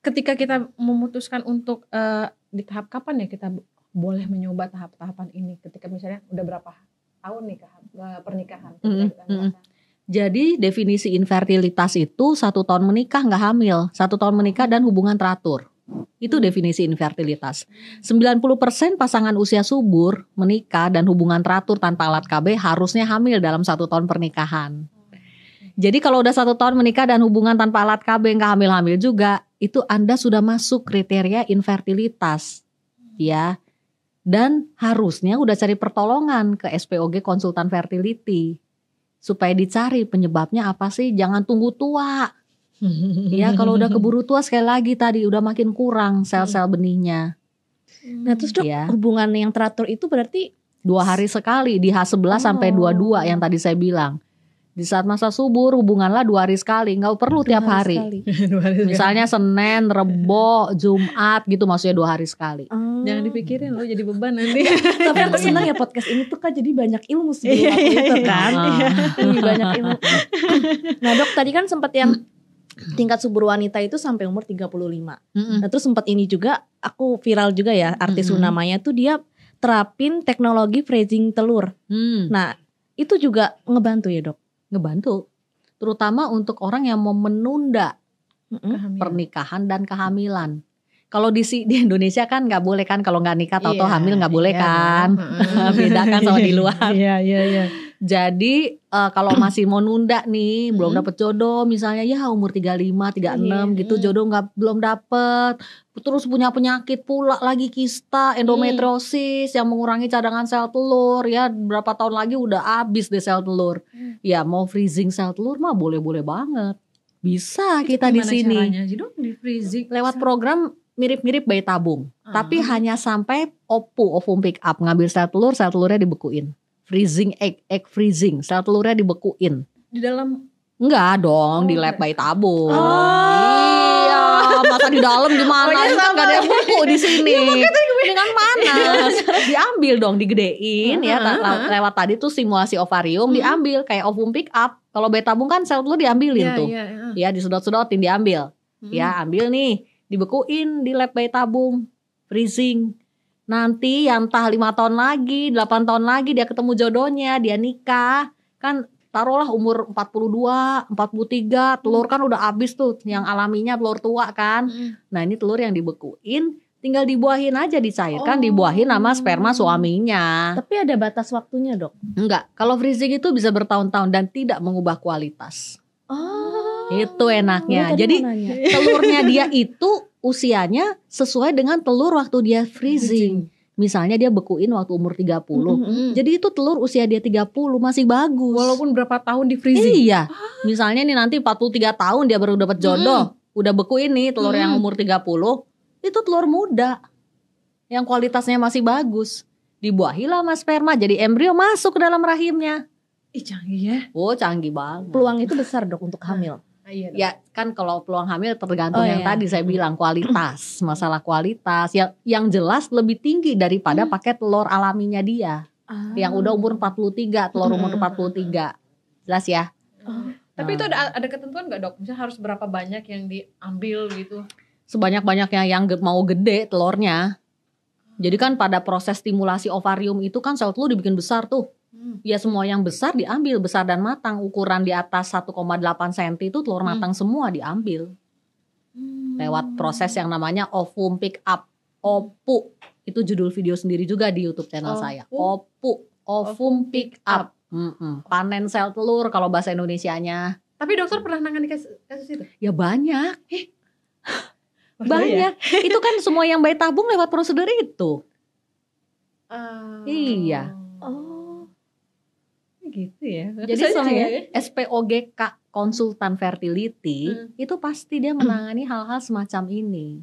Ketika kita memutuskan untuk di tahap kapan ya kita boleh mencoba tahap-tahapan ini? Ketika misalnya udah berapa tahun nih pernikahan? Jadi definisi infertilitas itu 1 tahun menikah nggak hamil, 1 tahun menikah dan hubungan teratur. Itu definisi infertilitas. 90% pasangan usia subur menikah dan hubungan teratur tanpa alat KB harusnya hamil dalam 1 tahun pernikahan. Jadi kalau udah 1 tahun menikah dan hubungan tanpa alat KB nggak hamil-hamil juga, itu Anda sudah masuk kriteria infertilitas, ya. Dan harusnya udah cari pertolongan ke SPOG konsultan fertility supaya dicari penyebabnya apa sih. Jangan tunggu tua. Ya, kalau udah keburu tua sekali lagi tadi udah makin kurang sel-sel benihnya. Nah terus dok, Ya. hubungan yang teratur itu berarti 2 hari sekali di H11 sampai 22 yang tadi saya bilang. Di saat masa subur hubunganlah 2 hari sekali, nggak perlu tiap hari. Misalnya Senin, Rebo, Jumat gitu, maksudnya 2 hari sekali. Jangan dipikirin lo jadi beban nanti. Tapi aku senang ya podcast ini tuh kan, jadi banyak ilmu sebelum aku itu kan. Jadi banyak ilmu. Nah dok, tadi kan sempat yang tingkat subur wanita itu sampai umur 35. Nah terus sempat ini juga aku viral juga ya, artis namanya tuh dia terapin teknologi freezing telur. Nah itu juga ngebantu ya dok? Ngebantu, terutama untuk orang yang mau menunda pernikahan dan kehamilan. Kalau di Indonesia kan nggak boleh kan, kalau nggak nikah atau hamil nggak boleh kan. Beda kan sama di luar. Iya. Jadi kalau masih mau nunda nih, belum dapet jodoh misalnya ya umur 35, 36 gitu, jodoh belum dapet, terus punya penyakit pula lagi, kista, endometriosis yang mengurangi cadangan sel telur, ya berapa tahun lagi udah habis deh sel telur. Ya mau freezing sel telur mah boleh-boleh banget. Bisa kita di sini. Caranya sih dok, di freezing lewat program mirip-mirip bayi tabung, tapi hanya sampai ovum pick up, ngambil sel telurnya dibekuin. Freezing egg freezing, sel telurnya dibekuin. di dalam Enggak dong, di lab bayi tabung. Iya, masa di dalam gimana? Kan gak ada yang beku di sini. Ini kan panas. Diambil dong, digedein ya. Lewat tadi tuh simulasi ovarium, diambil kayak ovum pick up. Kalau bayi tabung kan sel telur diambilin tuh. Ya, disedot-sedotin, diambil. Ya, ambil nih, dibekuin di lab bayi tabung, freezing. Nanti yang entah 5 tahun lagi, 8 tahun lagi dia ketemu jodohnya, dia nikah. Kan taruhlah umur 42, 43, telur kan udah habis tuh, yang alaminya telur tua kan. Nah ini telur yang dibekuin, tinggal dibuahin aja, dicairkan, dibuahin sama sperma suaminya. Tapi ada batas waktunya dok? Enggak, kalau freezing itu bisa bertahun-tahun dan tidak mengubah kualitas. Itu enaknya. Jadi telurnya dia itu usianya sesuai dengan telur waktu dia freezing. Misalnya dia bekuin waktu umur 30. Jadi itu telur usia dia 30 masih bagus. Walaupun berapa tahun di freezing. Iya. Misalnya nih nanti 43 tahun dia baru dapat jodoh. Udah bekuin nih telur yang umur 30. Itu telur muda. Yang kualitasnya masih bagus. Dibuahilah sama sperma, jadi embrio masuk ke dalam rahimnya. Ih canggih ya. Oh canggih banget. Peluang itu besar dok untuk hamil. Iya, Ya kan kalau peluang hamil tergantung yang tadi saya bilang kualitas, masalah kualitas yang jelas lebih tinggi daripada pakai telur alaminya dia. Yang udah umur 43, telur umur 43. Jelas ya? Tapi itu ada ketentuan nggak dok? Misalnya harus berapa banyak yang diambil gitu? Sebanyak-banyaknya yang mau gede telurnya. Jadi kan pada proses stimulasi ovarium itu kan sel telur dibikin besar tuh. Ya semua yang besar diambil, besar dan matang. Ukuran di atas 1,8 cm itu telur matang semua diambil. Lewat proses yang namanya ovum pick up. OPU. Itu judul video sendiri juga di YouTube channel saya. OPU, ovum pick up. Panen sel telur kalau bahasa Indonesianya. Tapi dokter pernah nangani kasus itu? Ya banyak. Banyak. Itu kan semua yang bayi tabung lewat prosedur itu. Iya. Gitu ya. Jadi sama SPOGK konsultan fertility itu pasti dia menangani hal-hal semacam ini.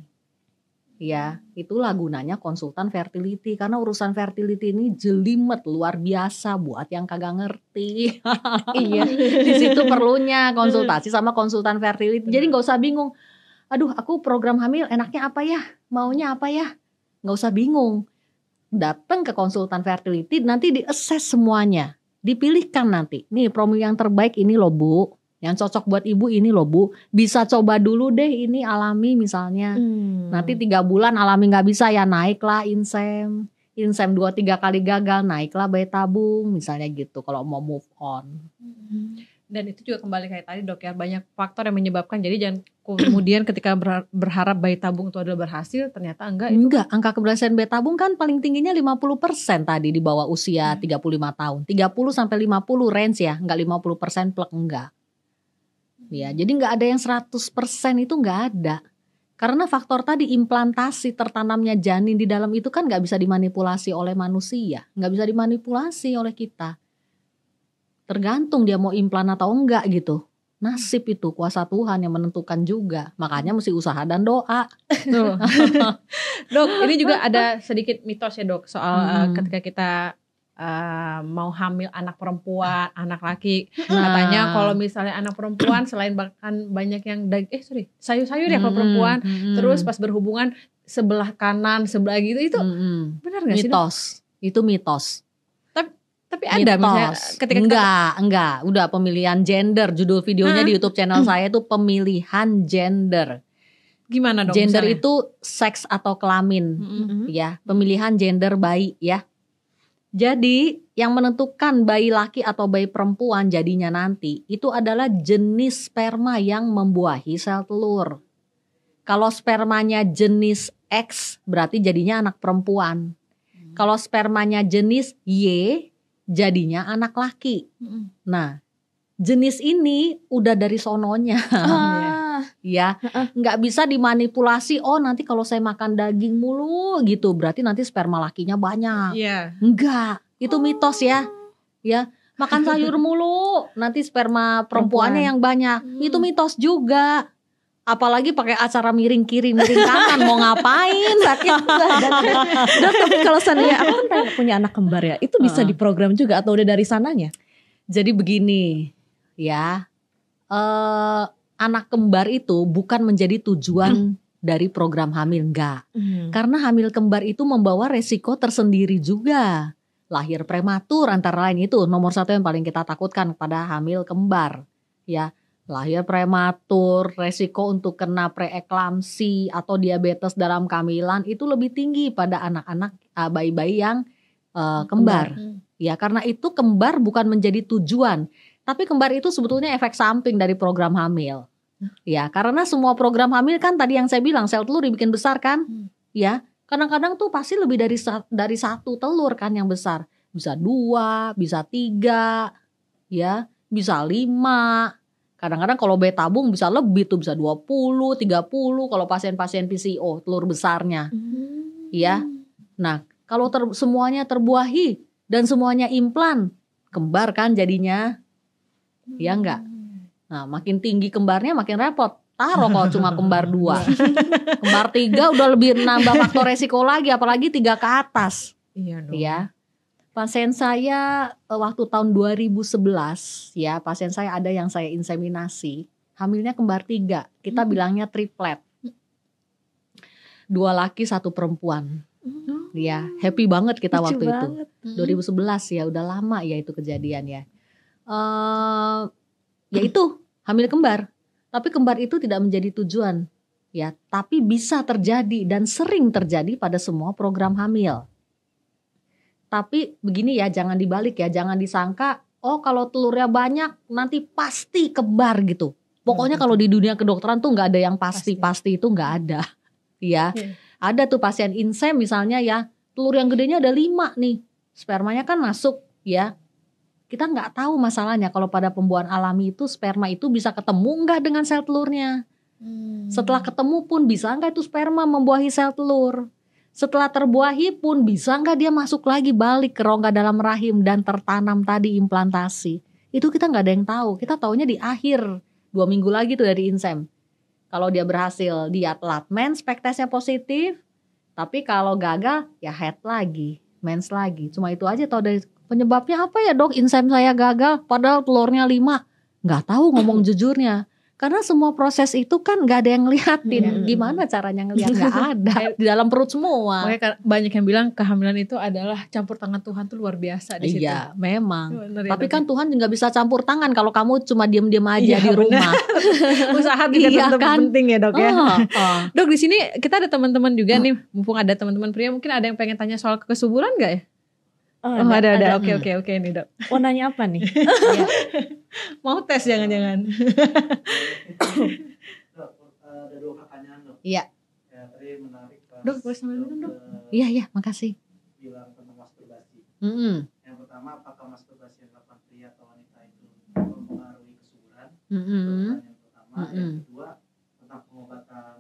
Ya, itulah gunanya konsultan fertility karena urusan fertility ini jelimet luar biasa buat yang kagak ngerti. Iya. Di situ perlunya konsultasi sama konsultan fertility. Jadi nggak usah bingung. Aduh, aku program hamil enaknya apa ya? Maunya apa ya? Nggak usah bingung. Datang ke konsultan fertility nanti di-assess semuanya. Dipilihkan nanti. Nih promo yang terbaik ini loh Bu. Yang cocok buat ibu ini loh Bu. Bisa coba dulu deh ini alami misalnya. Nanti 3 bulan alami gak bisa ya naiklah insem. Insem 2-3 kali gagal naiklah bayi tabung. Misalnya gitu kalau mau move on. Dan itu juga kembali kayak tadi dok ya. Banyak faktor yang menyebabkan. Jadi jangan kemudian ketika berharap bayi tabung itu adalah berhasil. Ternyata enggak. Enggak, angka keberhasilan bayi tabung kan paling tingginya 50% tadi di bawah usia 35 tahun. 30-50 range ya. Enggak 50% plek enggak. Ya, jadi enggak ada yang 100% itu enggak ada. Karena faktor tadi implantasi tertanamnya janin di dalam itu kan enggak bisa dimanipulasi oleh manusia. Enggak bisa dimanipulasi oleh kita. Tergantung dia mau implan atau enggak gitu. Nasib itu kuasa Tuhan yang menentukan juga. Makanya mesti usaha dan doa. Dok, ini juga ada sedikit mitos ya dok soal ketika kita mau hamil anak perempuan, anak laki. Katanya kalau misalnya anak perempuan selain bahkan banyak yang sayur-sayur ya kalau perempuan. Terus pas berhubungan sebelah kanan, sebelah gitu itu benar nggak sih? Mitos. Itu mitos. Tapi ada misalnya ketika enggak, udah pemilihan gender, judul videonya di YouTube channel saya itu pemilihan gender. Gimana dong? Gender misalnya? itu seks atau kelamin, ya, pemilihan gender bayi ya. Jadi yang menentukan bayi laki atau bayi perempuan jadinya nanti itu adalah jenis sperma yang membuahi sel telur. Kalau spermanya jenis X berarti jadinya anak perempuan. Kalau spermanya jenis Y jadinya anak laki. Nah, jenis ini udah dari sononya. Ya, nggak bisa dimanipulasi. Oh, nanti kalau saya makan daging mulu gitu, berarti nanti sperma lakinya banyak. Enggak, itu mitos ya. Ya, makan sayur mulu, nanti sperma perempuannya yang banyak. Itu mitos juga. Apalagi pakai acara miring kiri miring kanan mau ngapain sakit. Dok, tapi kalau seandainya aku kan punya anak kembar ya, itu bisa diprogram juga atau udah dari sananya? Jadi begini ya, anak kembar itu bukan menjadi tujuan dari program hamil, enggak. Karena hamil kembar itu membawa resiko tersendiri juga. Lahir prematur antara lain itu nomor 1 yang paling kita takutkan pada hamil kembar ya. Lahir prematur, resiko untuk kena preeklamsi atau diabetes dalam kehamilan itu lebih tinggi pada anak-anak bayi-bayi yang kembar. Ya, karena itu kembar bukan menjadi tujuan, tapi kembar itu sebetulnya efek samping dari program hamil. Ya, karena semua program hamil kan tadi yang saya bilang sel telur dibikin besar kan? Ya, kadang-kadang tuh pasti lebih dari 1 telur kan yang besar. Bisa 2, bisa 3, ya, bisa 5. Kadang-kadang kalau bayi tabung bisa lebih tuh, bisa 20, 30 kalau pasien-pasien PCO telur besarnya. Ya. Nah, kalau semuanya terbuahi dan semuanya implan, kembar kan jadinya. Ya enggak? Nah, makin tinggi kembarnya makin repot. Taruh kalau cuma kembar 2. Kembar 3 udah lebih nambah faktor resiko lagi, apalagi 3 ke atas. Iya dong. Ya. Pasien saya waktu tahun 2011 ya, pasien saya ada yang saya inseminasi hamilnya kembar 3. Kita bilangnya triplet. 2 laki 1 perempuan. Ya, happy banget kita Lucu waktu banget. itu. 2011 ya, udah lama ya itu kejadian ya. Ya itu hamil kembar. Tapi kembar itu tidak menjadi tujuan. Ya, tapi bisa terjadi dan sering terjadi pada semua program hamil. Tapi begini ya, jangan dibalik ya, jangan disangka oh kalau telurnya banyak nanti pasti kembar gitu. Pokoknya kalau di dunia kedokteran tuh nggak ada yang pasti itu nggak ada. Ya, ada tuh pasien insem misalnya ya, telur yang gedenya ada 5 nih, spermanya kan masuk ya. Kita nggak tahu masalahnya kalau pada pembuahan alami itu sperma itu bisa ketemu nggak dengan sel telurnya. Setelah ketemu pun bisa nggak itu sperma membuahi sel telur. Setelah terbuahi pun bisa nggak dia masuk lagi balik ke rongga dalam rahim dan tertanam tadi implantasi. Itu kita nggak ada yang tahu. Kita taunya di akhir 2 minggu lagi tuh dari insem. Kalau dia berhasil dia telat mens, spek tesnya positif. Tapi kalau gagal ya head lagi, mens lagi. Cuma itu aja tau dari penyebabnya apa ya dok? Insem saya gagal padahal telurnya 5. Nggak tahu ngomong jujurnya. Karena semua proses itu kan gak ada yang ngeliatin. Gimana caranya ngeliat? Gak ada. Di dalam perut semua. Makanya banyak yang bilang kehamilan itu adalah campur tangan Tuhan tuh luar biasa di situ. Iya memang. Bener, tapi ya, kan Tuhan juga bisa campur tangan kalau kamu cuma diem-diem aja di rumah. Usaha juga Iya tetap kan? penting ya dok ya. Dok, Dok di sini kita ada teman-teman juga nih. Mumpung ada teman-teman pria, mungkin ada yang pengen tanya soal kesuburan gak ya? Ada. Oke nih dok. Mau nanya apa nih? Mau tes jangan-jangan. Dok, ada 2 pertanyaan dok. Iya. Ya, tadi menarik pas Dok, boleh sambil minum, Dok? Iya, makasih. bilang tentang masturbasi. Yang pertama, apakah masturbasi yang dilakukan pria atau wanita itu mempengaruhi kesuburan? Pertanyaan yang pertama. Yang kedua, tentang pengobatan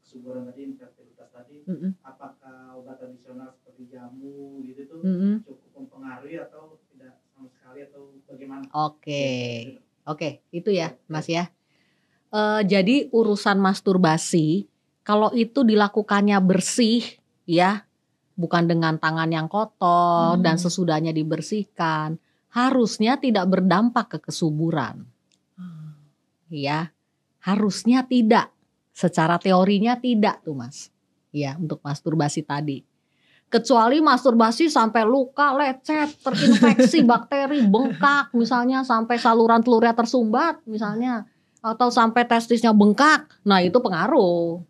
kesuburan tadi, infertilitas tadi, apakah obat tradisional seperti jamu gitu tuh cukup mempengaruhi atau tidak sama sekali atau bagaimana? Oke, itu ya Mas ya. Jadi urusan masturbasi kalau itu dilakukannya bersih ya, bukan dengan tangan yang kotor dan sesudahnya dibersihkan, harusnya tidak berdampak ke kesuburan. Ya, harusnya tidak. Secara teorinya tidak tuh Mas. Ya, untuk masturbasi tadi. Kecuali masturbasi sampai luka, lecet, terinfeksi bakteri, bengkak misalnya, sampai saluran telurnya tersumbat misalnya, atau sampai testisnya bengkak. Nah, itu pengaruh.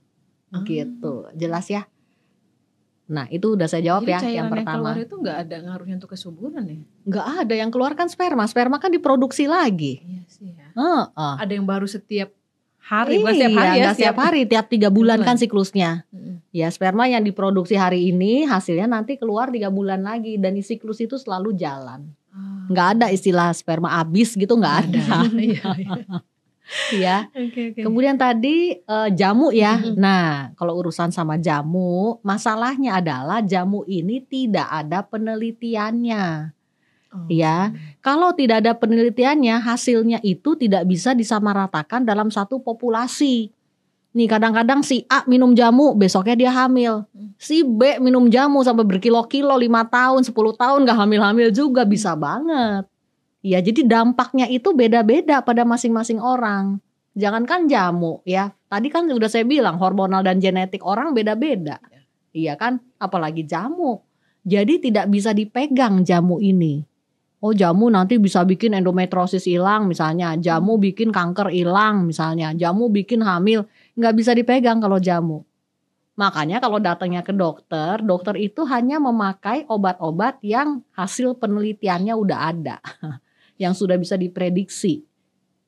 Gitu. Jelas ya? Nah, itu udah saya jawab. Jadi ya yang pertama. Yang keluar itu gak ada ngaruhnya untuk kesuburan ya? Gak ada, yang keluar kan sperma. Sperma kan diproduksi lagi. Iya sih ya. Ada yang baru setiap hari, bukan setiap hari ya, setiap hari, tiap 3 bulan kan siklusnya. Ya, sperma yang diproduksi hari ini hasilnya nanti keluar 3 bulan lagi, dan siklus itu selalu jalan. Nggak ada istilah sperma habis gitu, nggak ada. Ya. Okay. Kemudian tadi jamu ya. Nah, kalau urusan sama jamu, masalahnya adalah jamu ini tidak ada penelitiannya. Ya, kalau tidak ada penelitiannya, hasilnya itu tidak bisa disamaratakan dalam satu populasi. Nih, kadang-kadang si A minum jamu, besoknya dia hamil. Si B minum jamu sampai berkilo-kilo, 5 tahun, 10 tahun gak hamil-hamil juga, bisa banget. Ya, jadi dampaknya itu beda-beda pada masing-masing orang. Jangankan jamu ya, tadi kan udah saya bilang hormonal dan genetik orang beda-beda. Iya kan, apalagi jamu. Jadi tidak bisa dipegang jamu ini. Oh, jamu nanti bisa bikin endometriosis hilang misalnya, jamu bikin kanker hilang misalnya, jamu bikin hamil, nggak bisa dipegang kalau jamu. Makanya kalau datangnya ke dokter, dokter itu hanya memakai obat-obat yang hasil penelitiannya udah ada, yang sudah bisa diprediksi.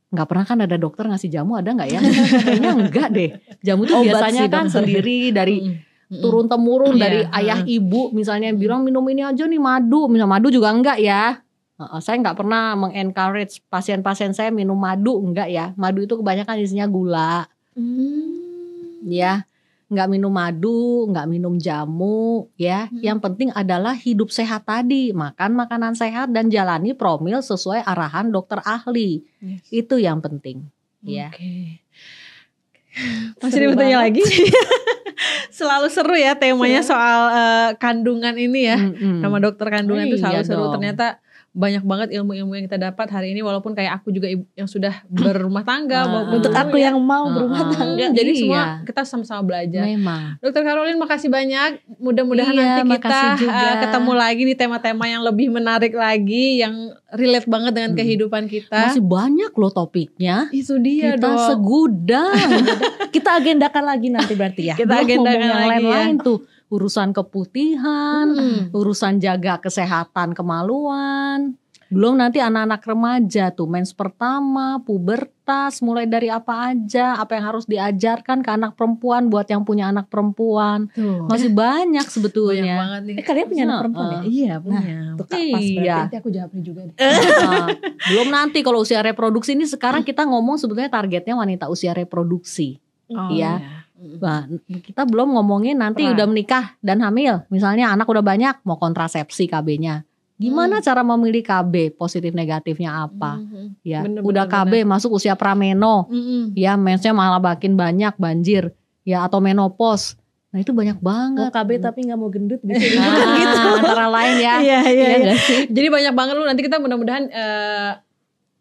Nggak pernah kan ada dokter ngasih jamu, ada nggak ya? Kayaknya enggak deh. Jamu tuh biasanya kan sendiri dari turun-temurun dari ayah ibu, misalnya bilang minum ini aja nih madu, misalnya madu juga enggak ya. Saya nggak pernah mengencourage pasien-pasien saya minum madu, enggak ya. Madu itu kebanyakan isinya gula. Ya, nggak minum madu, nggak minum jamu ya. Yang penting adalah hidup sehat tadi, makan makanan sehat dan jalani promil sesuai arahan dokter ahli. Itu yang penting. Ya. Masih ada bertanya lagi? Selalu seru ya temanya soal kandungan ini ya. Sama dokter kandungan itu selalu seru. Ternyata banyak banget ilmu-ilmu yang kita dapat hari ini, walaupun kayak aku juga yang sudah berumah tangga. Untuk aku yang mau berumah tangga. Jadi semua kita sama-sama belajar. Memang. Dr. Caroline, makasih banyak. Mudah-mudahan nanti kita ketemu lagi di tema-tema yang lebih menarik lagi, yang relate banget dengan kehidupan kita. Masih banyak loh topiknya. Itu dia kita dong. segudang. Kita agendakan lagi nanti berarti ya. Kita agendakan yang lagi lain-lain tuh. Urusan keputihan, urusan jaga kesehatan kemaluan. Belum nanti anak-anak remaja tuh mens pertama, pubertas, mulai dari apa aja, apa yang harus diajarkan ke anak perempuan buat yang punya anak perempuan. Tuh. Masih banyak sebetulnya. Banyak banget nih. Kalian punya anak perempuan ya? Iya punya. Tuh Kak, pas Iya. berarti. Nanti aku jawabnya juga deh. Belum nanti kalau usia reproduksi ini sekarang kita ngomong sebetulnya targetnya wanita usia reproduksi. Iya. Nah, kita belum ngomongin nanti udah menikah dan hamil. Misalnya anak udah banyak mau kontrasepsi KB-nya. Gimana cara memilih KB, positif negatifnya apa? Ya, udah KB masuk usia prameno. Ya, mensnya malah makin banyak, banjir. Ya, atau menopause. Nah, itu banyak banget. Mau KB tapi gak mau gendut bisa gitu. Antara lain ya. Iya. Nggak sih? Jadi banyak banget lu, nanti kita mudah-mudahan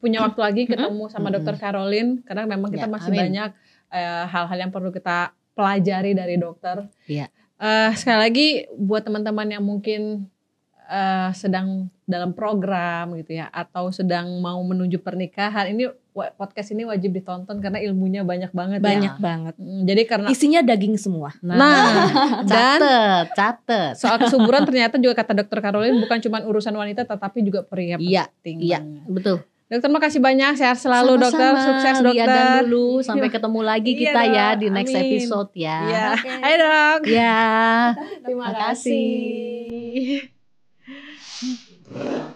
punya waktu lagi ketemu sama Dr. Caroline, karena memang kita masih banyak hal-hal yang perlu kita pelajari dari dokter. Iya. Sekali lagi buat teman-teman yang mungkin sedang dalam program gitu ya, atau sedang mau menuju pernikahan, ini podcast ini wajib ditonton karena ilmunya banyak banget. Banyak banget. Jadi karena isinya daging semua. dan catet. soal kesuburan ternyata juga kata Dr. Caroline bukan cuma urusan wanita tetapi juga pria penting. Iya, betul. Dokter makasih banyak, sehat selalu. Sama-sama. Dokter, sukses dokter. Lihat dulu, sampai ketemu lagi kita ya di next Amin. episode ya. Iya. Hai dok. Ya. Terima kasih. kasih.